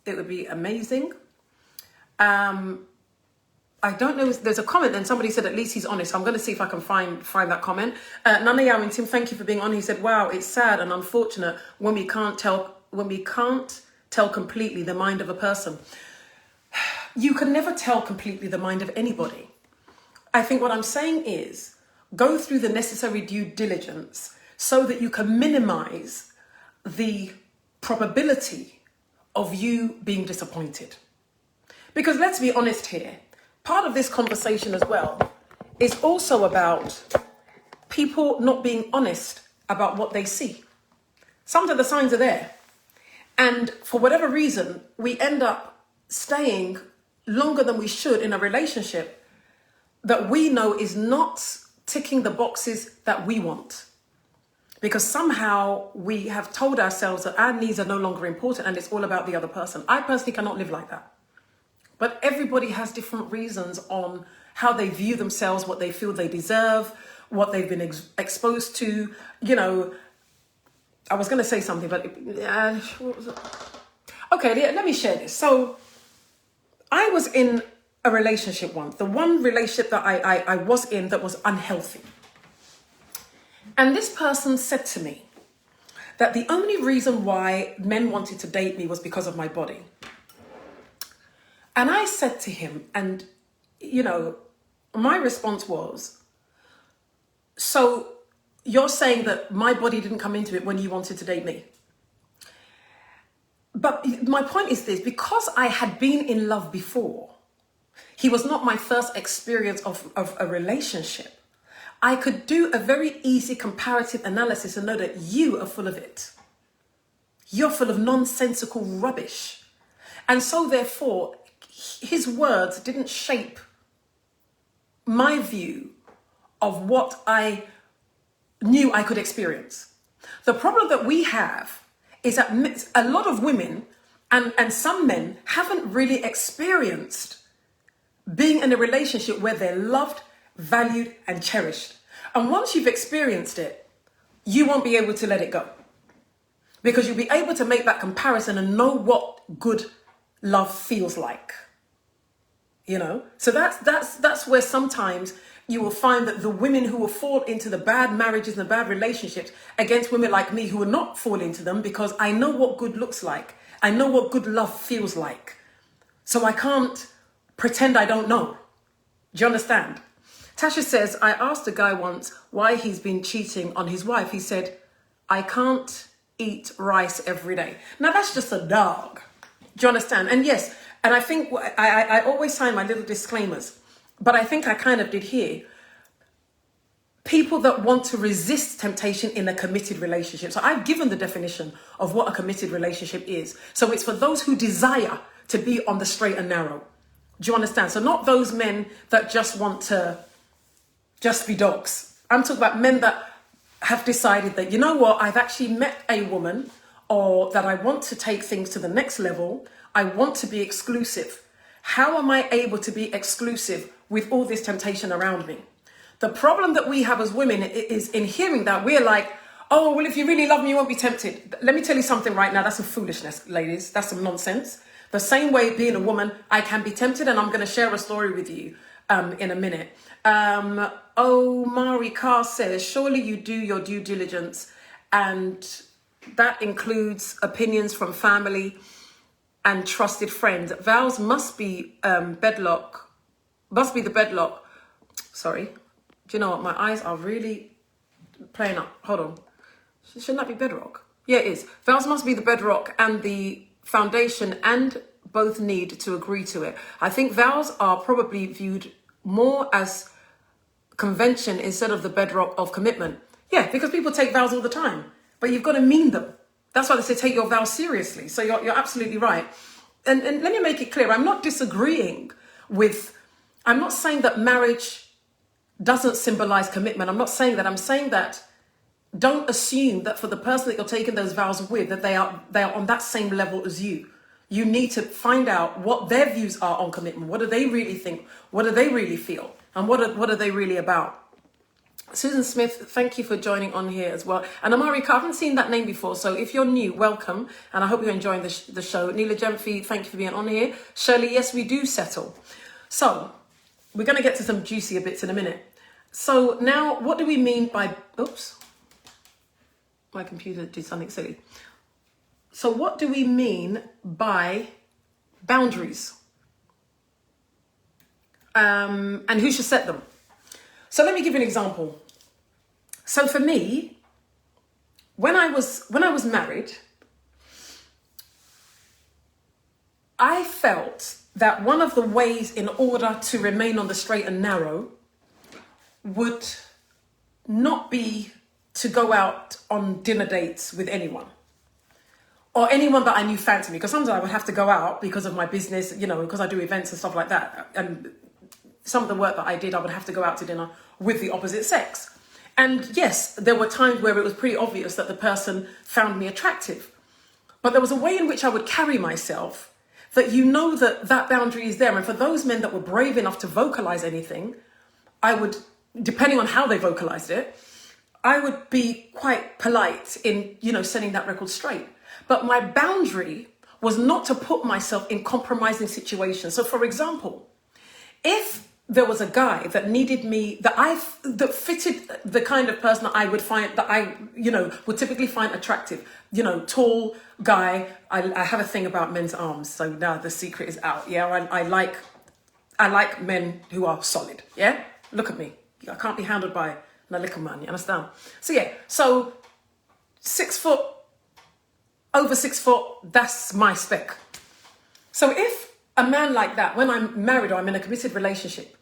It would be amazing. I don't know, there's a comment and somebody said at least he's honest. I'm going to see if I can find that comment. Nana Yao and Tim, thank you for being on. He said, wow, it's sad and unfortunate when we can't tell completely the mind of a person. You can never tell completely the mind of anybody. I think what I'm saying is go through the necessary due diligence so that you can minimize the probability of you being disappointed. Because let's be honest here, part of this conversation as well is also about people not being honest about what they see. Some of the signs are there. And for whatever reason, we end up staying longer than we should in a relationship that we know is not ticking the boxes that we want. Because somehow we have told ourselves that our needs are no longer important and it's all about the other person. I personally cannot live like that. But everybody has different reasons on how they view themselves, what they feel they deserve, what they've been exposed to. You know, I was going to say something, but what was it? Okay, let me share this. So I was in a relationship once, the one relationship that I was in that was unhealthy. And this person said to me that the only reason why men wanted to date me was because of my body. And I said to him, and, you know, my response was, so you're saying that my body didn't come into it when you wanted to date me? But my point is this, because I had been in love before, He was not my first experience of a relationship. I could do a very easy comparative analysis and know that you are full of it. You're full of nonsensical rubbish. And so therefore, his words didn't shape my view of what I knew I could experience. The problem that we have is that a lot of women and some men haven't really experienced being in a relationship where they're loved, valued, and cherished. And once you've experienced it, you won't be able to let it go. Because you'll be able to make that comparison and know what good love feels like. You know? So that's where sometimes you will find that the women who will fall into the bad marriages and the bad relationships against women like me who will not fall into them, because I know what good looks like. I know what good love feels like. So I can't pretend I don't know. Do you understand? Tasha says, I asked a guy once why he's been cheating on his wife. He said, I can't eat rice every day. Now that's just a dog. Do you understand? And yes, and I think I always sign my little disclaimers, but I think I kind of did here. People that want to resist temptation in a committed relationship. So I've given the definition of what a committed relationship is. So it's for those who desire to be on the straight and narrow. Do you understand? So not those men that just want to just be dogs. I'm talking about men that have decided that, you know what, I've actually met a woman, or that I want to take things to the next level. I want to be exclusive. How am I able to be exclusive with all this temptation around me? The problem that we have as women is in hearing that we're like, oh, well, if you really love me, you won't be tempted. Let me tell you something right now. That's some foolishness, ladies. That's some nonsense. The same way being a woman, I can be tempted, and I'm going to share a story with you in a minute. Mari Carr says, surely you do your due diligence, and that includes opinions from family and trusted friends. Vows must be the bedrock. Sorry. Do you know what? My eyes are really playing up. Hold on. Shouldn't that be bedrock? Yeah, it is. Vows must be the bedrock and the foundation, and both need to agree to it. I think vows are probably viewed more as convention instead of the bedrock of commitment. Yeah, because people take vows all the time, but you've got to mean them. That's why they say take your vows seriously. So you're absolutely right. And let me make it clear, I'm not disagreeing with, I'm not saying that marriage doesn't symbolize commitment. I'm not saying that. I'm saying that don't assume that for the person that you're taking those vows with, that they are on that same level as you. You need to find out what their views are on commitment. What do they really think? What do they really feel? And what are they really about? Susan Smith, thank you for joining on here as well. And Amari, I haven't seen that name before. So if you're new, welcome. And I hope you're enjoying the show. Neela Jemfi, thank you for being on here. Shirley, yes, we do settle. So we're going to get to some juicier bits in a minute. So now, what do we mean by, oops, my computer did something silly. So what do we mean by boundaries? And who should set them? So let me give you an example. So for me, when I was married, I felt that one of the ways in order to remain on the straight and narrow would not be to go out on dinner dates with anyone, or anyone that I knew fancied me, because sometimes I would have to go out because of my business, you know, because I do events and stuff like that. And some of the work that I did, I would have to go out to dinner with the opposite sex. And yes, there were times where it was pretty obvious that the person found me attractive. But there was a way in which I would carry myself that you know that boundary is there. And for those men that were brave enough to vocalize anything, I would, depending on how they vocalized it, I would be quite polite in, you know, setting that record straight. But my boundary was not to put myself in compromising situations. So for example, if there was a guy that needed me, that fitted the kind of person that I would find, that I, you know, would typically find attractive, you know, tall guy. I have a thing about men's arms. So now the secret is out. Yeah. I like men who are solid. Yeah. Look at me. I can't be handled by a little man. You understand? So yeah. So 6 foot, over 6 foot, that's my spec. So if a man like that, when I'm married or I'm in a committed relationship,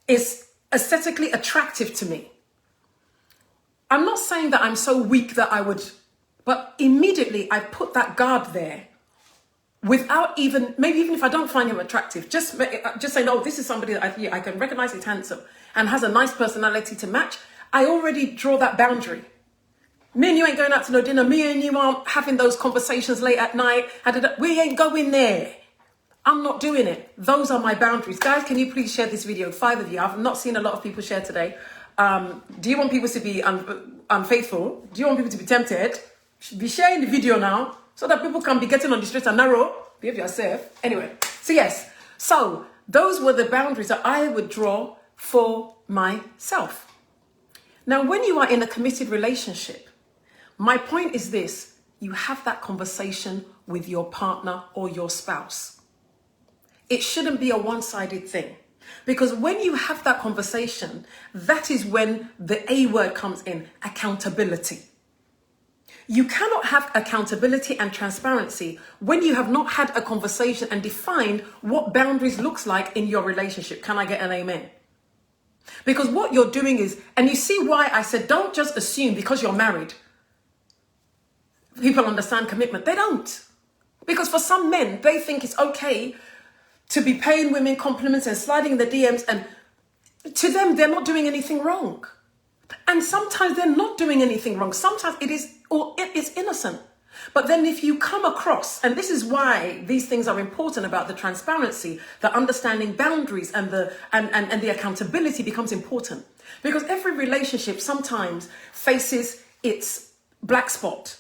is aesthetically attractive to me, I'm not saying that I'm so weak that I would, but immediately I put that guard there without even, maybe even if I don't find him attractive, just say, no, this is somebody that I can recognize he's handsome and has a nice personality to match. I already draw that boundary. Me and you ain't going out to no dinner. Me and you aren't having those conversations late at night. We ain't going there. I'm not doing it. Those are my boundaries. Guys, can you please share this video? 5 of you. I've not seen a lot of people share today. Do you want people to be unfaithful? Do you want people to be tempted? Be sharing the video now so that people can be getting on the streets and narrow. Behave yourself. Anyway, so yes. So those were the boundaries that I would draw for myself. Now, when you are in a committed relationship, my point is this: you have that conversation with your partner or your spouse. It shouldn't be a one-sided thing. Because when you have that conversation, that is when the A word comes in: accountability. You cannot have accountability and transparency when you have not had a conversation and defined what boundaries looks like in your relationship. Can I get an amen? Because what you're doing is, and you see why I said don't just assume because you're married people understand commitment. They don't. Because for some men, they think it's okay to be paying women compliments and sliding in the DMs, and to them, they're not doing anything wrong. And sometimes they're not doing anything wrong. Sometimes it is innocent. But then if you come across, and this is why these things are important about the transparency, the understanding boundaries, and the accountability becomes important. Because every relationship sometimes faces its black spot.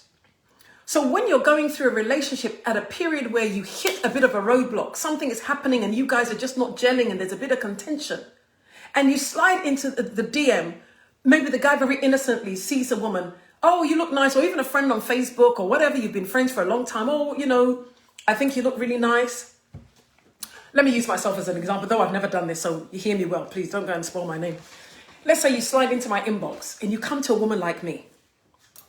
So when you're going through a relationship at a period where you hit a bit of a roadblock, something is happening and you guys are just not gelling and there's a bit of contention, and you slide into the DM, maybe the guy very innocently sees a woman, oh, you look nice, or even a friend on Facebook or whatever, you've been friends for a long time, oh, I think you look really nice. Let me use myself as an example, though I've never done this, so you hear me well, please don't go and spoil my name. Let's say you slide into my inbox and you come to a woman like me.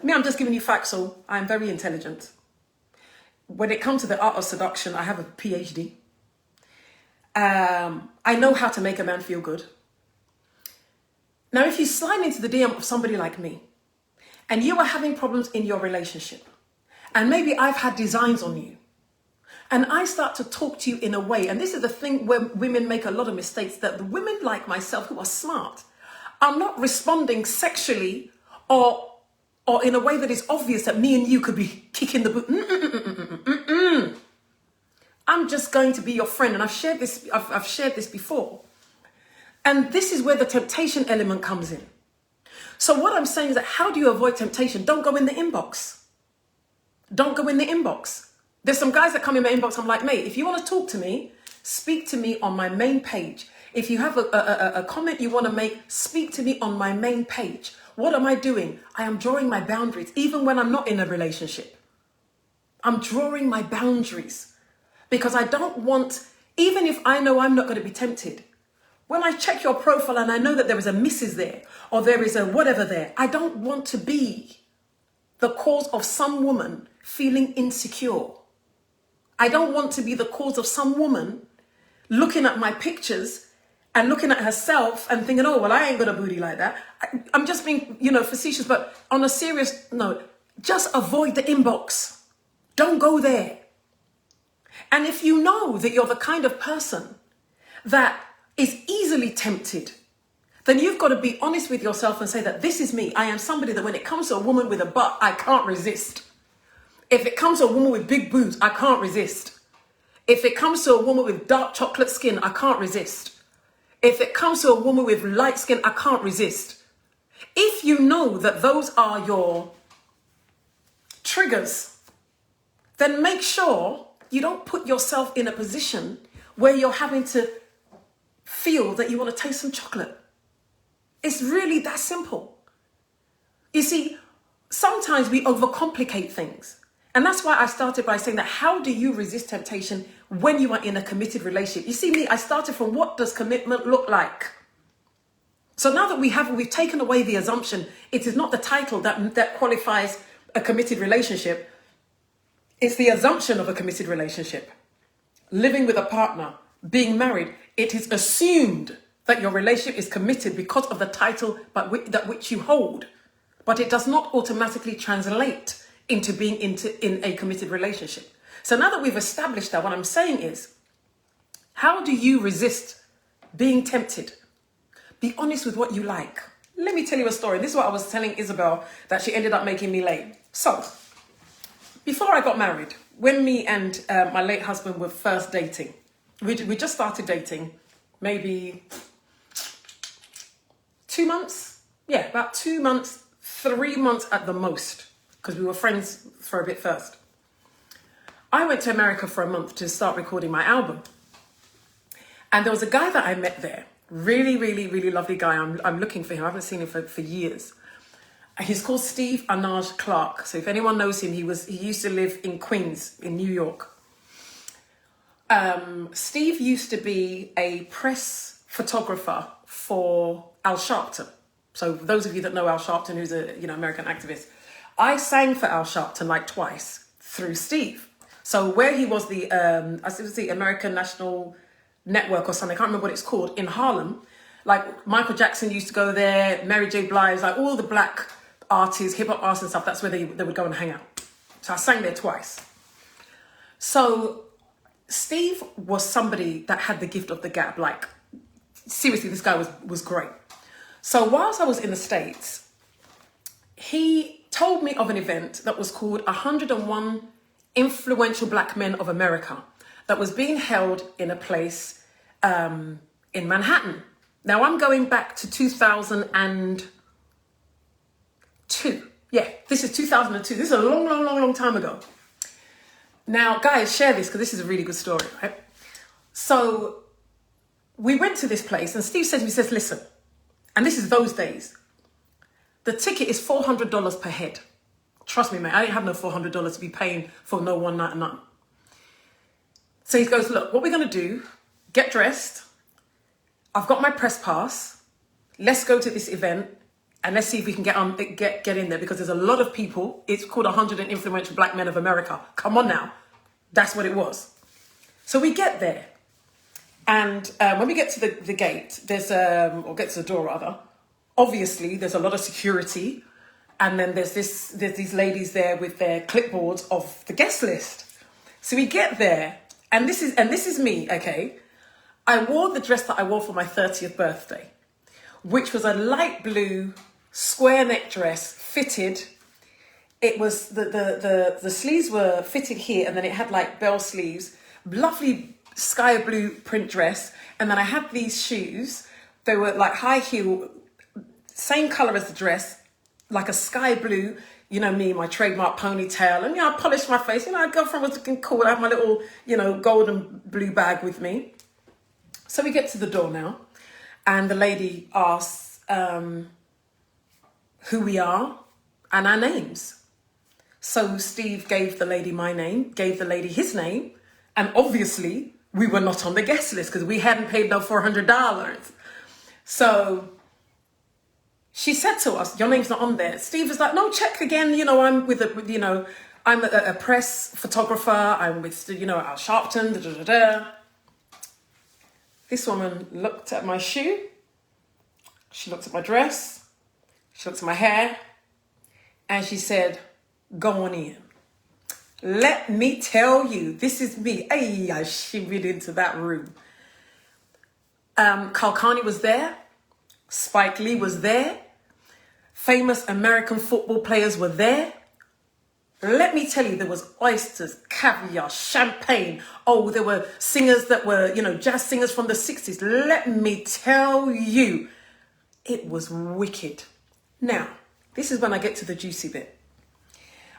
I'm just giving you facts, so I'm very intelligent. When it comes to the art of seduction, I have a PhD. I know how to make a man feel good. Now, if you slide into the DM of somebody like me, and you are having problems in your relationship, and maybe I've had designs on you, and I start to talk to you in a way, and this is the thing where women make a lot of mistakes, that the women like myself who are smart are not responding sexually or in a way that is obvious that me and you could be kicking the boot. I'm just going to be your friend. And I've shared this before. And this is where the temptation element comes in. So what I'm saying is that how do you avoid temptation? Don't go in the inbox. Don't go in the inbox. There's some guys that come in my inbox. I'm like, mate, if you want to talk to me, speak to me on my main page. If you have a comment you want to make, speak to me on my main page. What am I doing? I am drawing my boundaries, even when I'm not in a relationship. I'm drawing my boundaries because I don't want, even if I know I'm not going to be tempted, when I check your profile and I know that there is a Mrs. there or there is a whatever there, I don't want to be the cause of some woman feeling insecure. I don't want to be the cause of some woman looking at my pictures and looking at herself and thinking, oh, well, I ain't got a booty like that. I'm just being, facetious, but on a serious note, just avoid the inbox. Don't go there. And if you know that you're the kind of person that is easily tempted, then you've got to be honest with yourself and say that this is me. I am somebody that when it comes to a woman with a butt, I can't resist. If it comes to a woman with big boobs, I can't resist. If it comes to a woman with dark chocolate skin, I can't resist. If it comes to a woman with light skin, I can't resist. If you know that those are your triggers, then make sure you don't put yourself in a position where you're having to feel that you want to taste some chocolate. It's really that simple. You see, sometimes we overcomplicate things. And that's why I started by saying that how do you resist temptation when you are in a committed relationship? You see me, I started from what does commitment look like? So now that we've taken away the assumption, it is not the title that qualifies a committed relationship. It's the assumption of a committed relationship. living with a partner, being married, it is assumed that your relationship is committed because of the title that which you hold. But it does not automatically translate into being in a committed relationship. So now that we've established that, what I'm saying is, how do you resist being tempted? Be honest with what you like. Let me tell you a story. This is what I was telling Isabel, that she ended up making me late. So, before I got married, when me and my late husband were first dating, we just started dating, maybe 2 months? Yeah, about 2 months, 3 months at the most, because we were friends for a bit first. I went to America for a month to start recording my album. And there was a guy that I met there. Really, really, really lovely guy. I'm looking for him. I haven't seen him for years. He's called Steve Anaj Clark. So if anyone knows him, he used to live in Queens, in New York. Steve used to be a press photographer for Al Sharpton. So those of you that know Al Sharpton, who's a American activist, I sang for Al Sharpton like twice through Steve. So where he was I think it was the American National Network or something, I can't remember what it's called, in Harlem. Like Michael Jackson used to go there, Mary J. Blige, like all the black artists, hip hop artists and stuff, that's where they would go and hang out. So I sang there twice. So Steve was somebody that had the gift of the gab. Like, seriously, this guy was great. So whilst I was in the States, he told me of an event that was called 101 Influential Black Men of America that was being held in a place in Manhattan. Now I'm going back to 2002. Yeah, this is 2002. This is a long, long, long, long time ago. Now, guys, share this because this is a really good story, right? So we went to this place and Steve said to me, listen, and this is those days, the ticket is $400 per head. Trust me, mate, I didn't have no $400 to be paying for no one night and night. So he goes, look, what we're going to do, get dressed. I've got my press pass. Let's go to this event and let's see if we can get in there because there's a lot of people. It's called 100 Influential Black Men of America. Come on now. That's what it was. So we get there. And when we get to the gate, or get to the door rather, obviously there's a lot of security. And then there's these ladies there with their clipboards of the guest list. So we get there. And this is me, okay? I wore the dress that I wore for my 30th birthday, which was a light blue square neck dress, fitted. It was, the sleeves were fitted here, and then it had like bell sleeves, lovely sky blue print dress. And then I had these shoes. They were like high heel, same color as the dress, like a sky blue. You know me, my trademark ponytail, and I polished my face. My girlfriend was looking cool. I had my little, gold and blue bag with me. So we get to the door now, and the lady asks who we are and our names. So Steve gave the lady my name, gave the lady his name, and obviously we were not on the guest list because we hadn't paid no $400. So she said to us, your name's not on there. Steve was like, no, check again. I'm I'm a press photographer. I'm with, Al Sharpton, da, da, da, da. This woman looked at my shoe. She looked at my dress. She looked at my hair. And she said, go on in. Let me tell you, this is me. Hey, I shimmied into that room. Kalkani was there. Spike Lee was there. Famous American football players were there. Let me tell you, there was oysters, caviar, champagne. Oh, there were singers that were, jazz singers from the 60s. Let me tell you, it was wicked. Now, this is when I get to the juicy bit.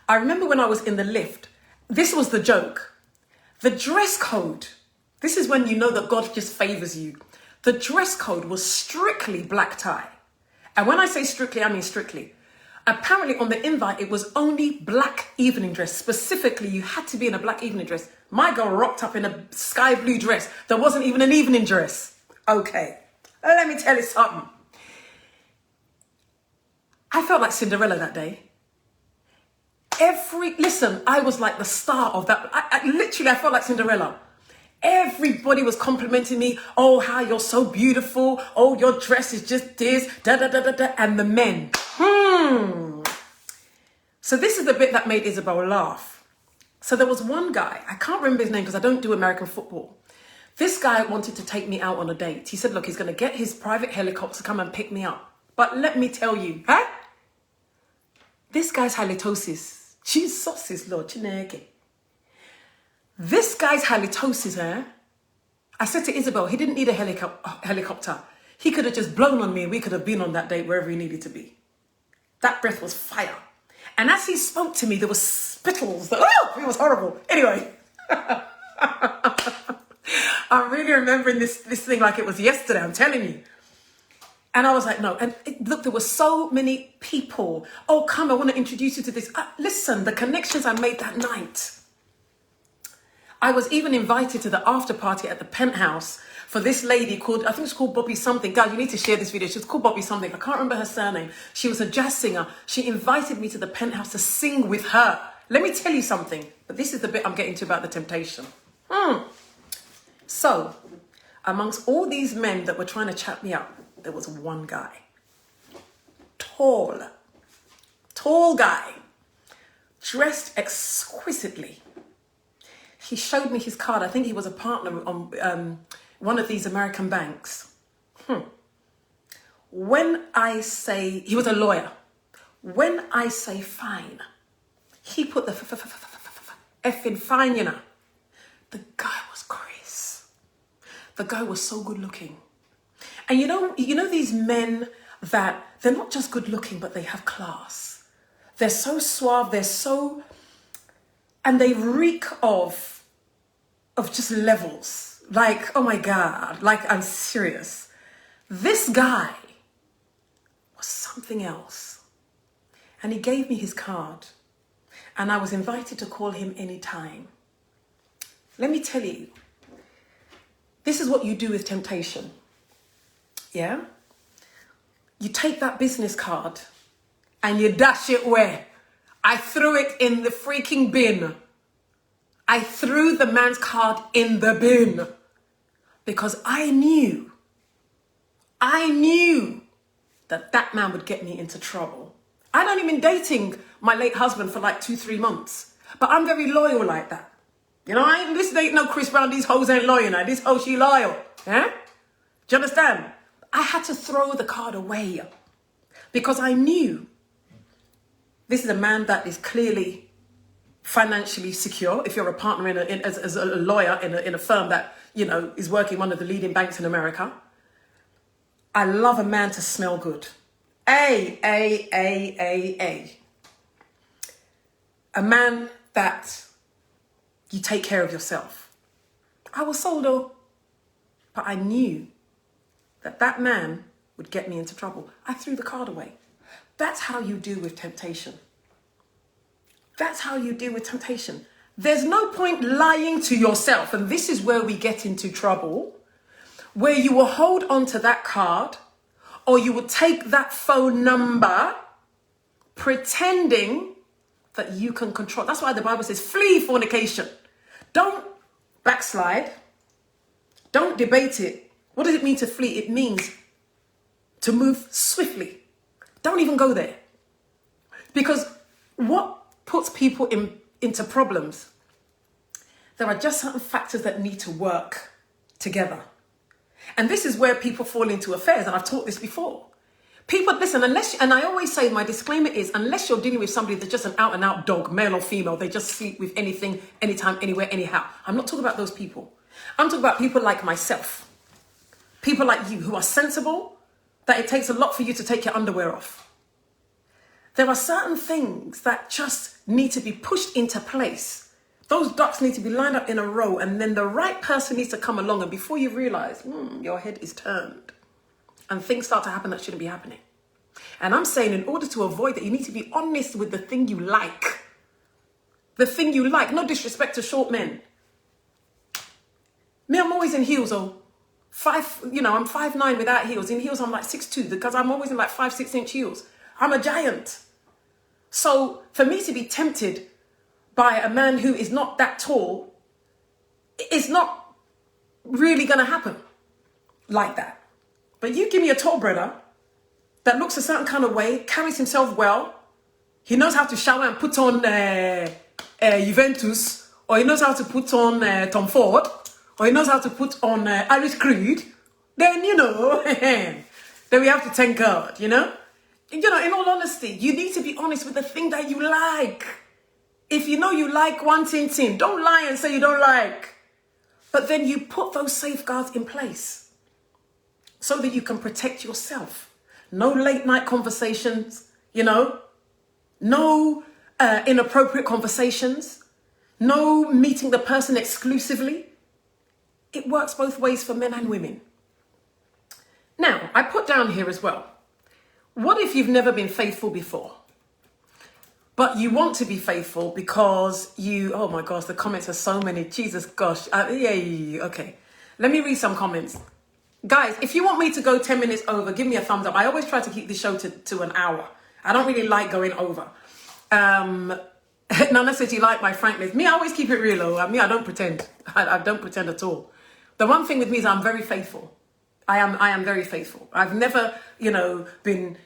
I remember when I was in the lift, this was the joke. The dress code, this is when you know that God just favors you. The dress code was strictly black tie. And when I say strictly, I mean strictly. Apparently on the invite, it was only black evening dress. Specifically, you had to be in a black evening dress. My girl rocked up in a sky blue dress. There wasn't even an evening dress. Okay, let me tell you something. I felt like Cinderella that day. Listen, I was like the star of that. I felt like Cinderella. Everybody was complimenting me. Oh, how you're so beautiful. Oh, your dress is just this. Da da da da da. And the men. So this is the bit that made Isabel laugh. So there was one guy, I can't remember his name because I don't do American football. This guy wanted to take me out on a date. He said, look, he's going to get his private helicopter to come and pick me up. But let me tell you, this guy's halitosis. She's sauces, Lord. Chineke. This guy's halitosis, I said to Isabel, he didn't need a helicopter. He could have just blown on me and we could have been on that date wherever he needed to be. That breath was fire. And as he spoke to me, there was spittles. It was horrible. Anyway, I'm really remembering this thing like it was yesterday, I'm telling you. And I was like, no. And look, there were so many people. Oh, come, I want to introduce you to this. Listen, the connections I made that night. I was even invited to the after party at the Penthouse for this lady called, I think it's called Bobby something. Guys, you need to share this video. She was called Bobby something. I can't remember her surname. She was a jazz singer. She invited me to the Penthouse to sing with her. Let me tell you something. But this is the bit I'm getting to about the temptation. So, amongst all these men that were trying to chat me up, there was one guy. Tall guy. Dressed exquisitely. He showed me his card. I think he was a partner on one of these American banks. When I say, he was a lawyer. When I say fine, he put the F in fine, you know. The guy was Chris. The guy was so good looking. And you know these men that they're not just good looking, but they have class. They're so suave, and they reek of just levels. Like, oh my God, like I'm serious. This guy was something else. And he gave me his card. And I was invited to call him anytime. Let me tell you, this is what you do with temptation. Yeah? You take that business card and you dash it where? I threw it in the freaking bin. I threw the man's card in the bin because I knew that man would get me into trouble. I'd only been dating my late husband for like 2-3 months, but I'm very loyal like that. You know, this ain't no Chris Brown, these hoes ain't loyal now. This hoe, she loyal. Yeah? Do you understand? I had to throw the card away because I knew this is a man that is clearly financially secure. If you're a partner as a lawyer in a firm that, you know, is working one of the leading banks in America. I love a man to smell good. A man that you take care of yourself. I was sold though, but I knew that man would get me into trouble. I threw the card away. That's how you deal with temptation. That's how you deal with temptation. There's no point lying to yourself. And this is where we get into trouble, where you will hold on to that card or you will take that phone number pretending that you can control. That's why the Bible says, flee fornication. Don't backslide. Don't debate it. What does it mean to flee? It means to move swiftly. Don't even go there. Because what puts people into problems, there are just certain factors that need to work together. And this is where people fall into affairs. And I've taught this before. People, listen, and I always say, my disclaimer is, unless you're dealing with somebody that's just an out and out dog, male or female, they just sleep with anything, anytime, anywhere, anyhow. I'm not talking about those people. I'm talking about people like myself. People like you who are sensible, that it takes a lot for you to take your underwear off. There are certain things that just need to be pushed into place. Those ducks need to be lined up in a row, and then the right person needs to come along, and before you realize, your head is turned and things start to happen that shouldn't be happening. And I'm saying, in order to avoid that, you need to be honest with the thing you like. The thing you like. No disrespect to short men. Me, I'm always in heels, I'm 5'9" without heels. In heels, I'm like 6'2", because I'm always in like 5-6 inch heels. I'm a giant. So for me to be tempted by a man who is not that tall, it's not really going to happen like that. But you give me a tall brother that looks a certain kind of way, carries himself well. He knows how to shower and put on Juventus, or he knows how to put on Tom Ford, or he knows how to put on Irish Creed. Then, then we have to thank God, in all honesty, you need to be honest with the thing that you like. If you know you like one thing, don't lie and say you don't like. But then you put those safeguards in place so that you can protect yourself. No late night conversations, no inappropriate conversations, no meeting the person exclusively. It works both ways for men and women. Now, I put down here as well, what if you've never been faithful before? But you want to be faithful because oh my gosh, the comments are so many. Jesus gosh. Okay. Let me read some comments. Guys, if you want me to go 10 minutes over, give me a thumbs up. I always try to keep the show to an hour. I don't really like going over. Nana says you like my frankness. Me, I always keep it real. Though. I don't pretend. I don't pretend at all. The one thing with me is I'm very faithful. I am very faithful. I've never, been,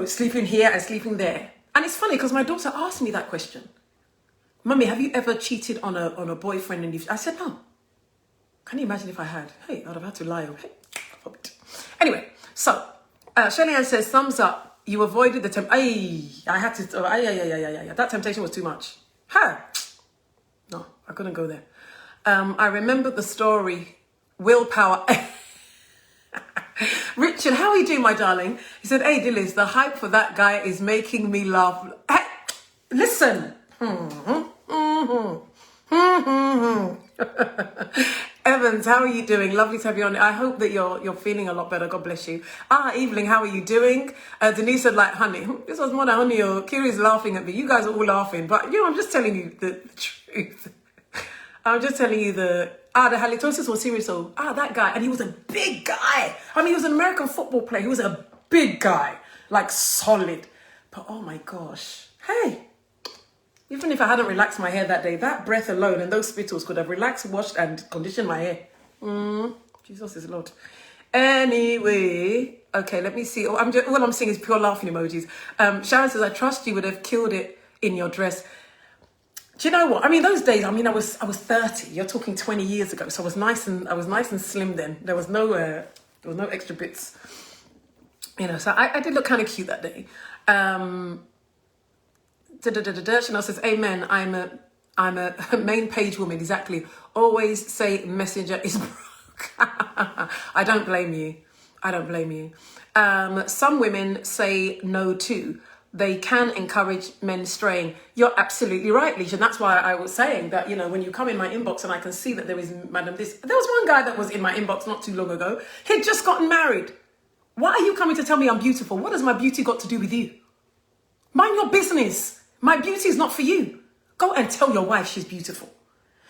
sleeping here and sleeping there. And it's funny because my daughter asked me that question. Mummy, have you ever cheated on a boyfriend? And I said, no. Can you imagine if I had? Hey, I'd have had to lie. Hey, anyway, so Shelly Ann says, thumbs up. You avoided the I had to. That temptation was too much. No, I couldn't go there. I remember the story. Willpower. Richard, how are you doing, my darling? He said, hey, Dilys, the hype for that guy is making me laugh. Hey, listen. Evans, how are you doing? Lovely to have you on. I hope that you're feeling a lot better. God bless you. Evelyn, how are you doing? Denise said, like, honey, this was more than honey. Or Kiri's laughing at me. You guys are all laughing. But, I'm just telling you the truth. I'm just telling you the halitosis was serious. So, that guy. And he was a big guy. I mean, he was an American football player. He was a big guy. Like, solid. But, oh, my gosh. Hey. Even if I hadn't relaxed my hair that day, that breath alone and those spittles could have relaxed, washed, and conditioned my hair. Jesus is Lord. Anyway, okay, let me see. All I'm seeing is pure laughing emojis. Sharon says, I trust you would have killed it in your dress. Do you know what? I mean, those days, I was 30. You're talking 20 years ago. So I was nice and slim then. There was no extra bits. So I did look kind of cute that day. Chanel says, amen. I'm a main page woman. Exactly. Always say messenger is broke. I don't blame you. Some women say no too. They can encourage men straying. You're absolutely right, Leisha. And that's why I was saying that, when you come in my inbox and I can see that there is Madam this. There was one guy that was in my inbox not too long ago. He'd just gotten married. Why are you coming to tell me I'm beautiful? What has my beauty got to do with you? Mind your business. My beauty is not for you. Go and tell your wife she's beautiful.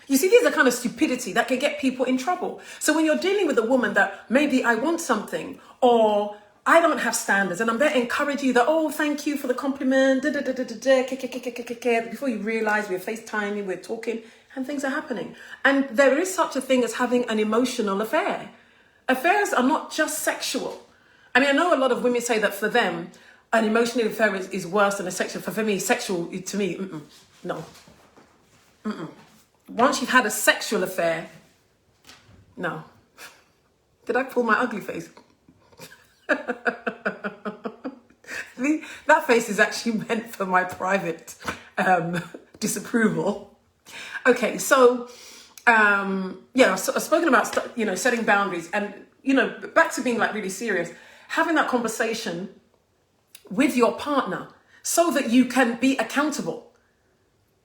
You see, these are kind of stupidity that can get people in trouble. So when you're dealing with a woman that maybe I want something or I don't have standards and I'm there to encourage you that, oh, thank you for the compliment, before you realize we're FaceTiming, we're talking and things are happening. And there is such a thing as having an emotional affair. Affairs are not just sexual. I mean, I know a lot of women say that for them, an emotional affair is worse than a sexual. For me, sexual, to me, no. Once you've had a sexual affair, no. Did I pull my ugly face? That face is actually meant for my private disapproval. Okay, so, I've spoken about, setting boundaries and, back to being like really serious, having that conversation with your partner so that you can be accountable.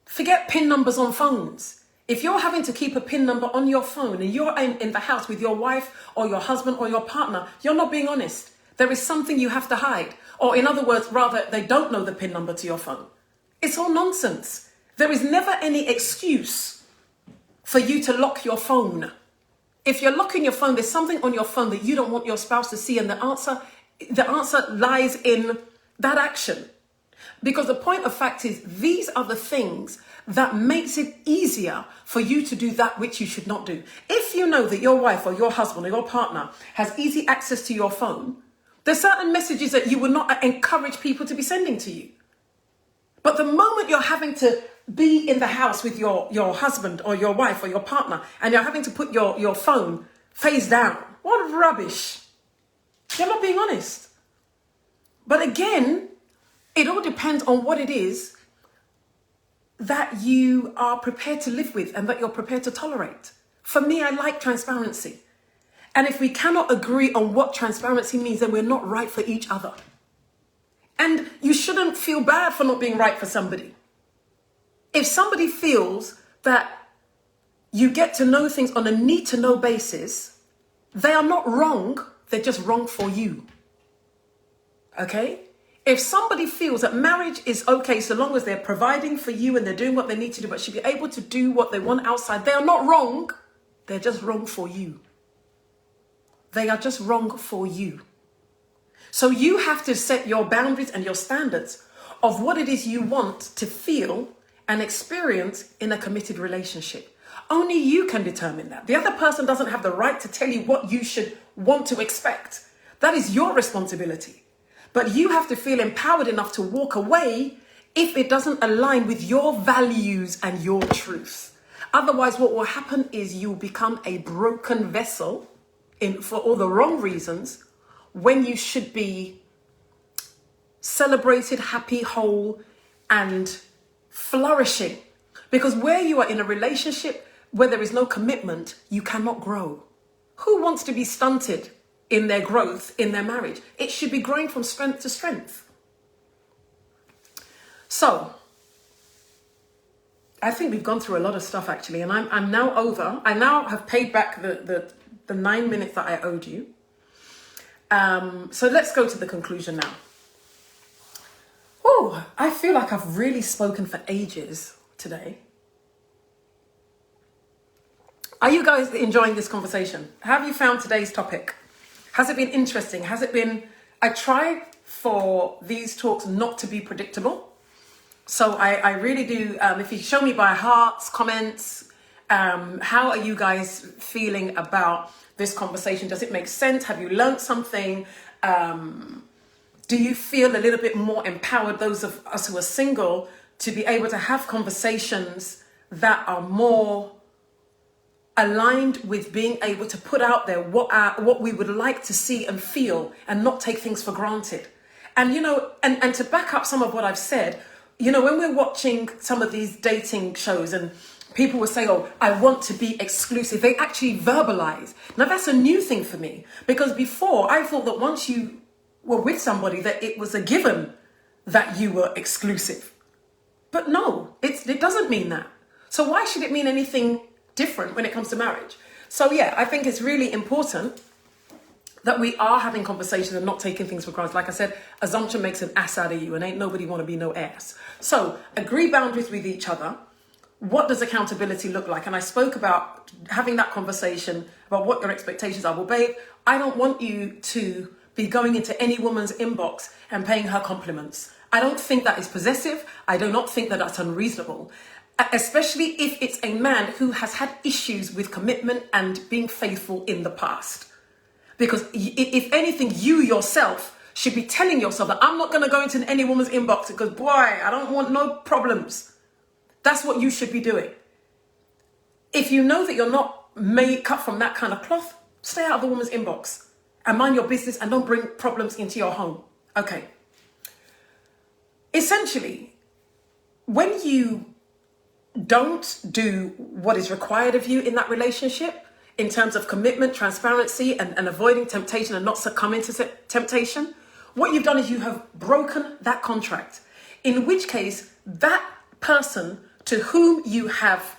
Forget PIN numbers on phones. If you're having to keep a PIN number on your phone and you're in the house with your wife or your husband or your partner, you're not being honest. There is something you have to hide. Or in other words, rather, they don't know the PIN number to your phone. It's all nonsense. There is never any excuse for you to lock your phone. If you're locking your phone, there's something on your phone that you don't want your spouse to see, and the answer lies in that action. Because the point of fact is, these are the things that makes it easier for you to do that which you should not do. If you know that your wife or your husband or your partner has easy access to your phone, there's certain messages that you would not encourage people to be sending to you. But the moment you're having to be in the house with your husband or your wife or your partner, and you're having to put your phone face down, what rubbish. You're not being honest. But again, it all depends on what it is that you are prepared to live with and that you're prepared to tolerate. For me, I like transparency. And if we cannot agree on what transparency means, then we're not right for each other. And you shouldn't feel bad for not being right for somebody. If somebody feels that you get to know things on a need to know basis, they are not wrong, they're just wrong for you. Okay? If somebody feels that marriage is okay so long as they're providing for you and they're doing what they need to do, but should be able to do what they want outside, they are not wrong, they're just wrong for you. They are just wrong for you. So you have to set your boundaries and your standards of what it is you want to feel and experience in a committed relationship. Only you can determine that. The other person doesn't have the right to tell you what you should want to expect. That is your responsibility. But you have to feel empowered enough to walk away if it doesn't align with your values and your truth. Otherwise, what will happen is you'll become a broken vessel for all the wrong reasons when you should be celebrated, happy, whole, and flourishing. Because where you are in a relationship where there is no commitment, you cannot grow. Who wants to be stunted in their growth, in their marriage? It should be growing from strength to strength. So, I think we've gone through a lot of stuff actually, and I'm now over. I now have paid back the 9 minutes that I owed you. So let's go to the conclusion now. Oh, I feel like I've really spoken for ages today. Are you guys enjoying this conversation? Have you found today's topic? Has it been interesting? Has it been... I try for these talks not to be predictable. So I really do. If you show me by hearts, comments, how are you guys feeling about this conversation? Does it make sense? Have you learned something? Do you feel a little bit more empowered, those of us who are single, to be able to have conversations that are more aligned with being able to put out there what we would like to see and feel and not take things for granted? And, you know, and to back up some of what I've said, you know, when we're watching some of these dating shows and people will say, oh, I want to be exclusive, they actually verbalize. Now, that's a new thing for me, because before I thought that once you were with somebody that it was a given that you were exclusive. But no, it doesn't mean that. So why should it mean anything different when it comes to marriage? So yeah, I think it's really important that we are having conversations and not taking things for granted. Like I said, assumption makes an ass out of you, and ain't nobody want to be no ass. So agree boundaries with each other. What does accountability look like? And I spoke about having that conversation about what your expectations are. Well, babe, I don't want you to be going into any woman's inbox and paying her compliments. I don't think that is possessive. I do not think that that's unreasonable, especially if it's a man who has had issues with commitment and being faithful in the past. Because if anything, you yourself should be telling yourself that I'm not going to go into any woman's inbox because, boy, I don't want no problems. That's what you should be doing. If you know that you're not cut from that kind of cloth, stay out of the woman's inbox and mind your business and don't bring problems into your home. Okay. Essentially, when you don't do what is required of you in that relationship, in terms of commitment, transparency, and avoiding temptation and not succumbing to temptation, what you've done is you have broken that contract. In which case, that person to whom you have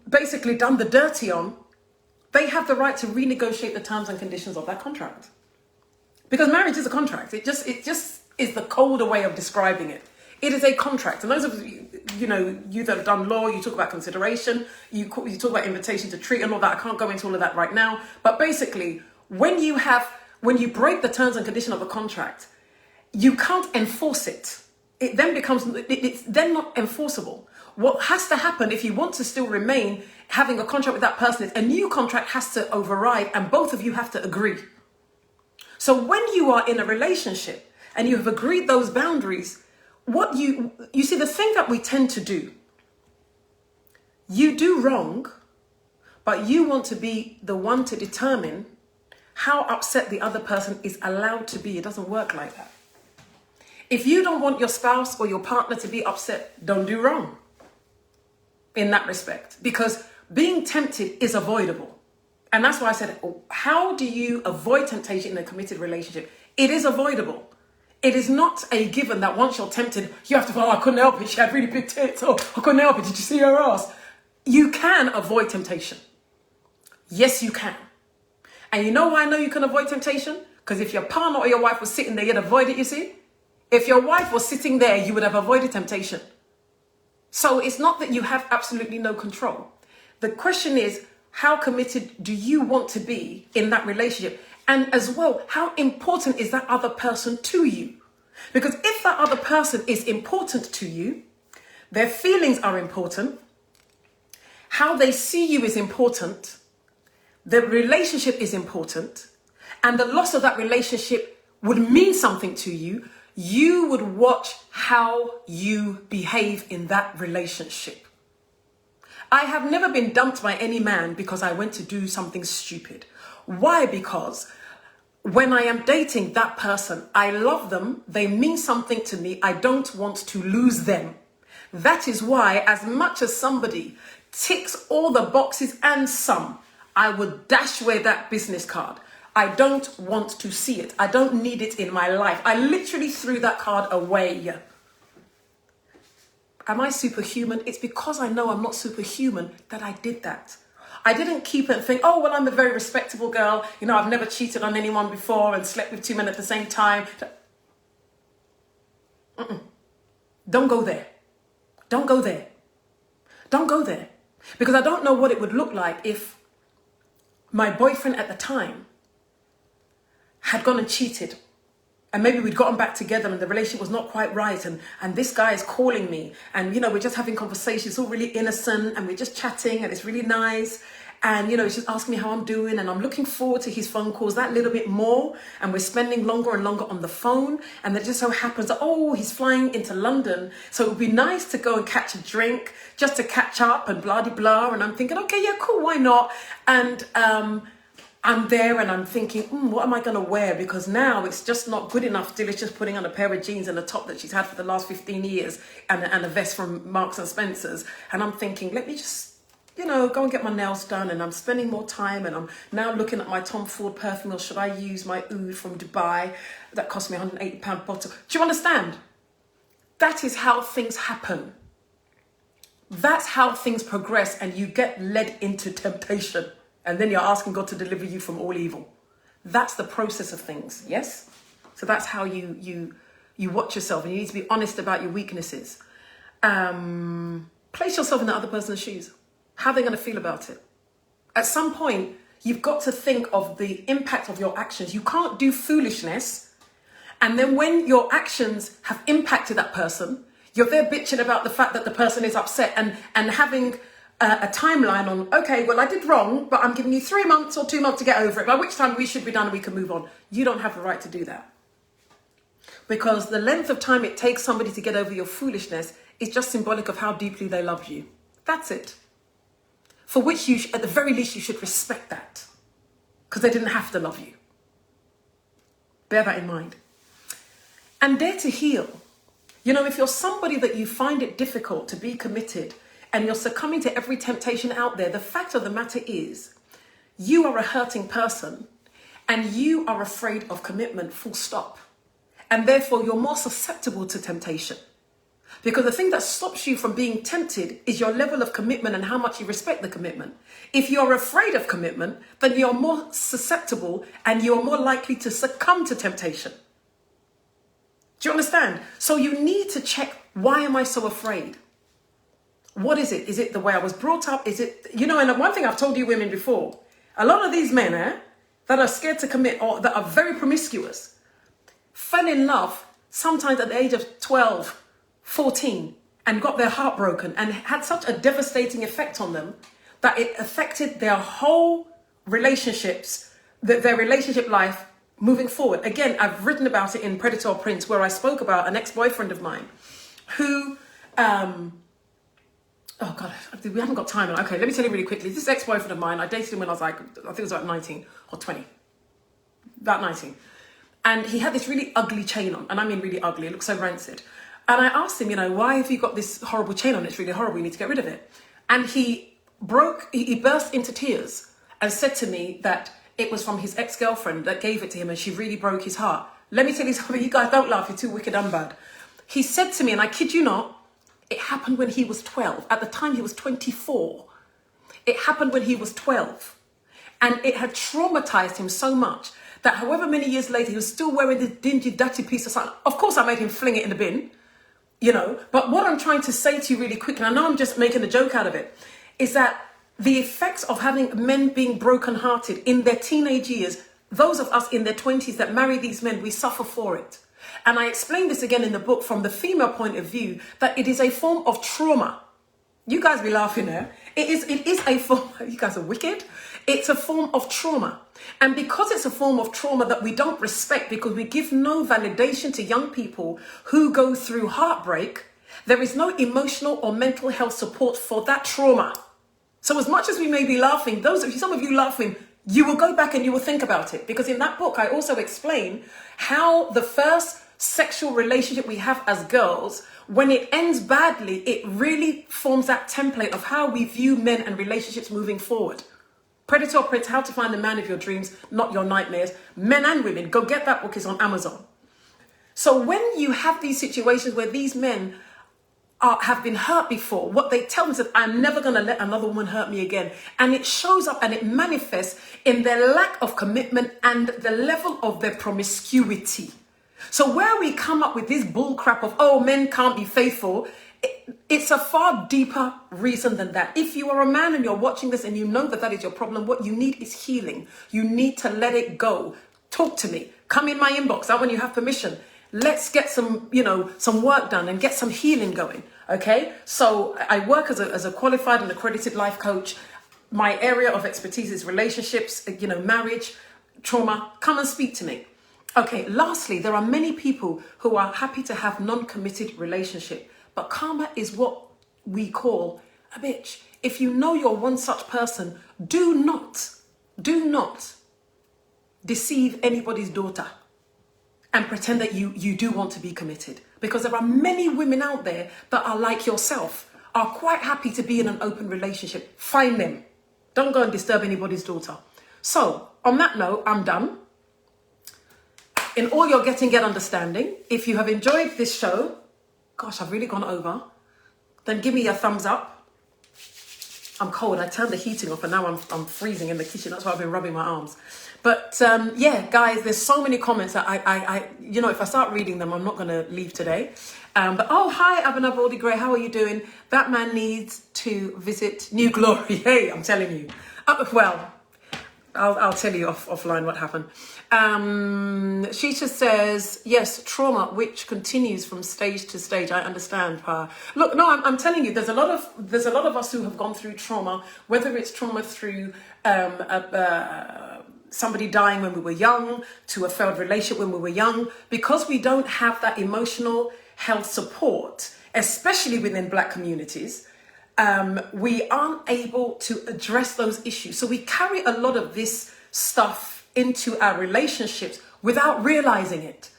basically done the dirty on, they have the right to renegotiate the terms and conditions of that contract. Because marriage is a contract. It just is the colder way of describing it. It is a contract. And those of you know, you that have done law, you talk about consideration, you talk about invitation to treat and all that. I can't go into all of that right now. But basically, when you break the terms and conditions of a contract, you can't enforce it. It then becomes, it's then not enforceable. What has to happen if you want to still remain having a contract with that person is a new contract has to override and both of you have to agree. So when you are in a relationship and you have agreed those boundaries, what you see, the thing that we tend to do, you do wrong, but you want to be the one to determine how upset the other person is allowed to be. It doesn't work like that. If you don't want your spouse or your partner to be upset, don't do wrong in that respect, because being tempted is avoidable. And that's why I said, how do you avoid temptation in a committed relationship? It is avoidable. It is not a given that once you're tempted, you have to go, oh, I couldn't help it. She had really big tits. Oh, I couldn't help it. Did you see her ass? You can avoid temptation. Yes, you can. And you know why I know you can avoid temptation? Because if your partner or your wife was sitting there, you'd avoid it, you see? If your wife was sitting there, you would have avoided temptation. So it's not that you have absolutely no control. The question is, how committed do you want to be in that relationship? And as well, how important is that other person to you? Because if that other person is important to you, their feelings are important, how they see you is important, the relationship is important, and the loss of that relationship would mean something to you, you would watch how you behave in that relationship. I have never been dumped by any man because I went to do something stupid. Why? Because when I am dating that person, I love them, they mean something to me, I don't want to lose them. That is why, as much as somebody ticks all the boxes and some, I would dash away that business card. I don't want to see it. I don't need it in my life. I literally threw that card away. Am I superhuman? It's because I know I'm not superhuman that I did that. I didn't keep it and think, oh, well, I'm a very respectable girl. You know, I've never cheated on anyone before and slept with two men at the same time. Don't go there. Don't go there. Don't go there. Because I don't know what it would look like if my boyfriend at the time had gone and cheated, and maybe we'd gotten back together and the relationship was not quite right, and this guy is calling me, and you know, we're just having conversations, it's all really innocent, and we're just chatting, and it's really nice, and you know, he's just asking me how I'm doing, and I'm looking forward to his phone calls that little bit more, and we're spending longer and longer on the phone, and it just so happens that, oh, he's flying into London, so it would be nice to go and catch a drink, just to catch up, and blah-de-blah, and I'm thinking, okay, yeah, cool, why not, and I'm there and I'm thinking, what am I going to wear? Because now it's just not good enough. Dilys just putting on a pair of jeans and a top that she's had for the last 15 years and a vest from Marks and Spencer's. And I'm thinking, let me just, you know, go and get my nails done. And I'm spending more time and I'm now looking at my Tom Ford perfume, or should I use my oud from Dubai that cost me £180 bottle? Do you understand? That is how things happen. That's how things progress, and you get led into temptation. And then you're asking God to deliver you from all evil. That's the process of things, yes? So that's how you watch yourself, and you need to be honest about your weaknesses. Place yourself in the other person's shoes. How are they going to feel about it? At some point, you've got to think of the impact of your actions. You can't do foolishness, and then when your actions have impacted that person, you're there bitching about the fact that the person is upset and having a timeline on, okay, well, I did wrong, but I'm giving you 3 months or 2 months to get over it, by which time we should be done and we can move on. You don't have the right to do that. Because the length of time it takes somebody to get over your foolishness is just symbolic of how deeply they love you. That's it. For which you, at the very least, you should respect that. Because they didn't have to love you. Bear that in mind. And dare to heal. You know, if you're somebody that you find it difficult to be committed, and you're succumbing to every temptation out there, the fact of the matter is, you are a hurting person and you are afraid of commitment, full stop. And therefore, you're more susceptible to temptation. Because the thing that stops you from being tempted is your level of commitment and how much you respect the commitment. If you're afraid of commitment, then you're more susceptible and you're more likely to succumb to temptation. Do you understand? So you need to check, why am I so afraid? What is it? Is it the way I was brought up? Is it, you know, and one thing I've told you women before, a lot of these men that are scared to commit or that are very promiscuous fell in love sometimes at the age of 12, 14, and got their heart broken and had such a devastating effect on them that it affected their whole relationships, their relationship life moving forward. Again, I've written about it in Predator or Prince, where I spoke about an ex-boyfriend of mine who, oh God, we haven't got time. Okay, let me tell you really quickly. This ex-boyfriend of mine, I dated him when I was like, I think it was about 19 or 20, about 19. And he had this really ugly chain on, and I mean really ugly, it looked so rancid. And I asked him, why have you got this horrible chain on? It's really horrible, you need to get rid of it. And he burst into tears and said to me that it was from his ex-girlfriend that gave it to him, and she really broke his heart. Let me tell you something, you guys don't laugh, you're too wicked and bad. He said to me, and I kid you not, it happened when he was 12. At the time, he was 24. It happened when he was 12. And it had traumatized him so much that however many years later, he was still wearing this dingy, dirty piece of something. Of course, I made him fling it in the bin, But what I'm trying to say to you really quickly, and I know I'm just making a joke out of it, is that the effects of having men being brokenhearted in their teenage years, those of us in their 20s that marry these men, we suffer for it. And I explain this again in the book from the female point of view, that it is a form of trauma. You guys be laughing there. It is a form, you guys are wicked. It's a form of trauma. And because it's a form of trauma that we don't respect, because we give no validation to young people who go through heartbreak, there is no emotional or mental health support for that trauma. So as much as we may be laughing, some of you laughing, you will go back and you will think about it. Because in that book, I also explain how the first sexual relationship we have as girls, when it ends badly, it really forms that template of how we view men and relationships moving forward. Predator or Prince, How to Find the Man of Your Dreams, Not Your Nightmares. Men and women, go get that book, it's on Amazon. So when you have these situations where these men have been hurt before, what they tell them is, I'm never going to let another woman hurt me again. And it shows up and it manifests in their lack of commitment and the level of their promiscuity. So where we come up with this bull crap of, men can't be faithful, it's a far deeper reason than that. If you are a man and you're watching this and you know that is your problem, what you need is healing. You need to let it go. Talk to me. Come in my inbox out when you have permission. Let's get some work done and get some healing going. Okay. So I work as a qualified and accredited life coach. My area of expertise is relationships, marriage, trauma. Come and speak to me. Okay. Lastly, there are many people who are happy to have non-committed relationship, but karma is what we call a bitch. If you know you're one such person, do not deceive anybody's daughter and pretend that you do want to be committed. Because there are many women out there that are like yourself, are quite happy to be in an open relationship. Find them. Don't go and disturb anybody's daughter. So, on that note, I'm done. In all your get understanding, if you have enjoyed this show, gosh, I've really gone over, then give me a thumbs up. I'm cold. I turned the heating off and now I'm freezing in the kitchen. That's why I've been rubbing my arms. But guys, there's so many comments that I if I start reading them, I'm not going to leave today. But hi, Abhinav Baldy Gray, how are you doing? That man needs to visit New Glory. Hey, I'm telling you. I'll tell you offline what happened. She just says, yes, trauma, which continues from stage to stage. I understand her. Look, no, I'm telling you, there's a lot of us who have gone through trauma, whether it's trauma through somebody dying when we were young, to a failed relationship when we were young, because we don't have that emotional health support, especially within Black communities. We aren't able to address those issues. So we carry a lot of this stuff into our relationships without realizing it.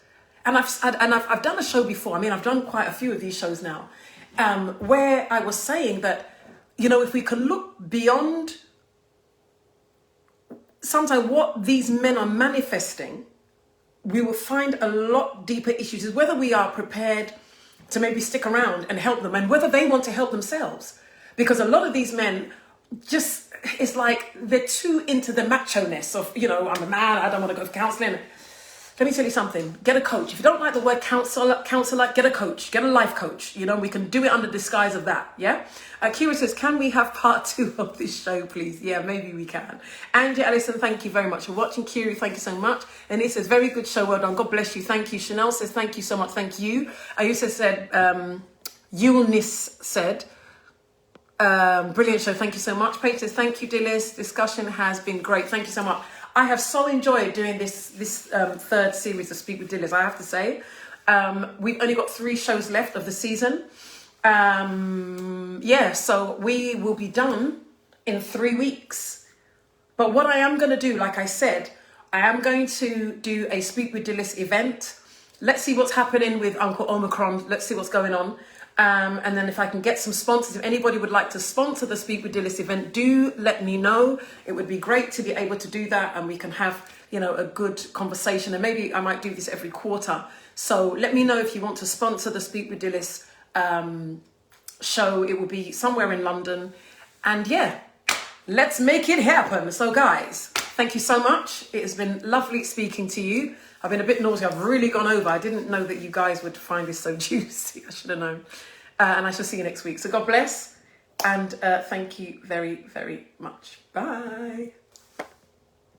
And I've done a show before. I mean, I've done quite a few of these shows now, where I was saying that, if we can look beyond sometimes what these men are manifesting, we will find a lot deeper issues, is whether we are prepared to maybe stick around and help them, and whether they want to help themselves. Because a lot of these men it's like they're too into the macho-ness of, I'm a man, I don't want to go for counseling. let me tell you something. Get a coach. If you don't like the word counselor, get a coach. Get a life coach. You know, we can do it under disguise of that. Yeah. Kira says, can we have part 2 of this show, please? Yeah, maybe we can. Angie Allison, thank you very much for watching. Kiri, thank you so much. And he says, very good show. Well done. God bless you. Thank you. Chanel says, thank you so much. Thank you. Ayusa said, Eunice said, brilliant show. Thank you so much. Paige says, thank you, Dilys. Discussion has been great. Thank you so much. I have so enjoyed doing this third series of Speak with Dilys, I have to say. We've only got 3 shows left of the season. Yeah, so we will be done in 3 weeks. But what I am going to do, like I said, I am going to do a Speak with Dilys event. Let's see what's happening with Uncle Omicron. Let's see what's going on. And then if I can get some sponsors, if anybody would like to sponsor the Speak with Dilys event, do let me know. It would be great to be able to do that, and we can have, you know, a good conversation. And maybe I might do this every quarter. So let me know if you want to sponsor the Speak with Dilys show. It will be somewhere in London. And yeah, let's make it happen. So guys, thank you so much. It has been lovely speaking to you. I've been a bit naughty. I've really gone over. I didn't know that you guys would find this so juicy. I should have known. And I shall see you next week. So God bless. And thank you very, very much. Bye.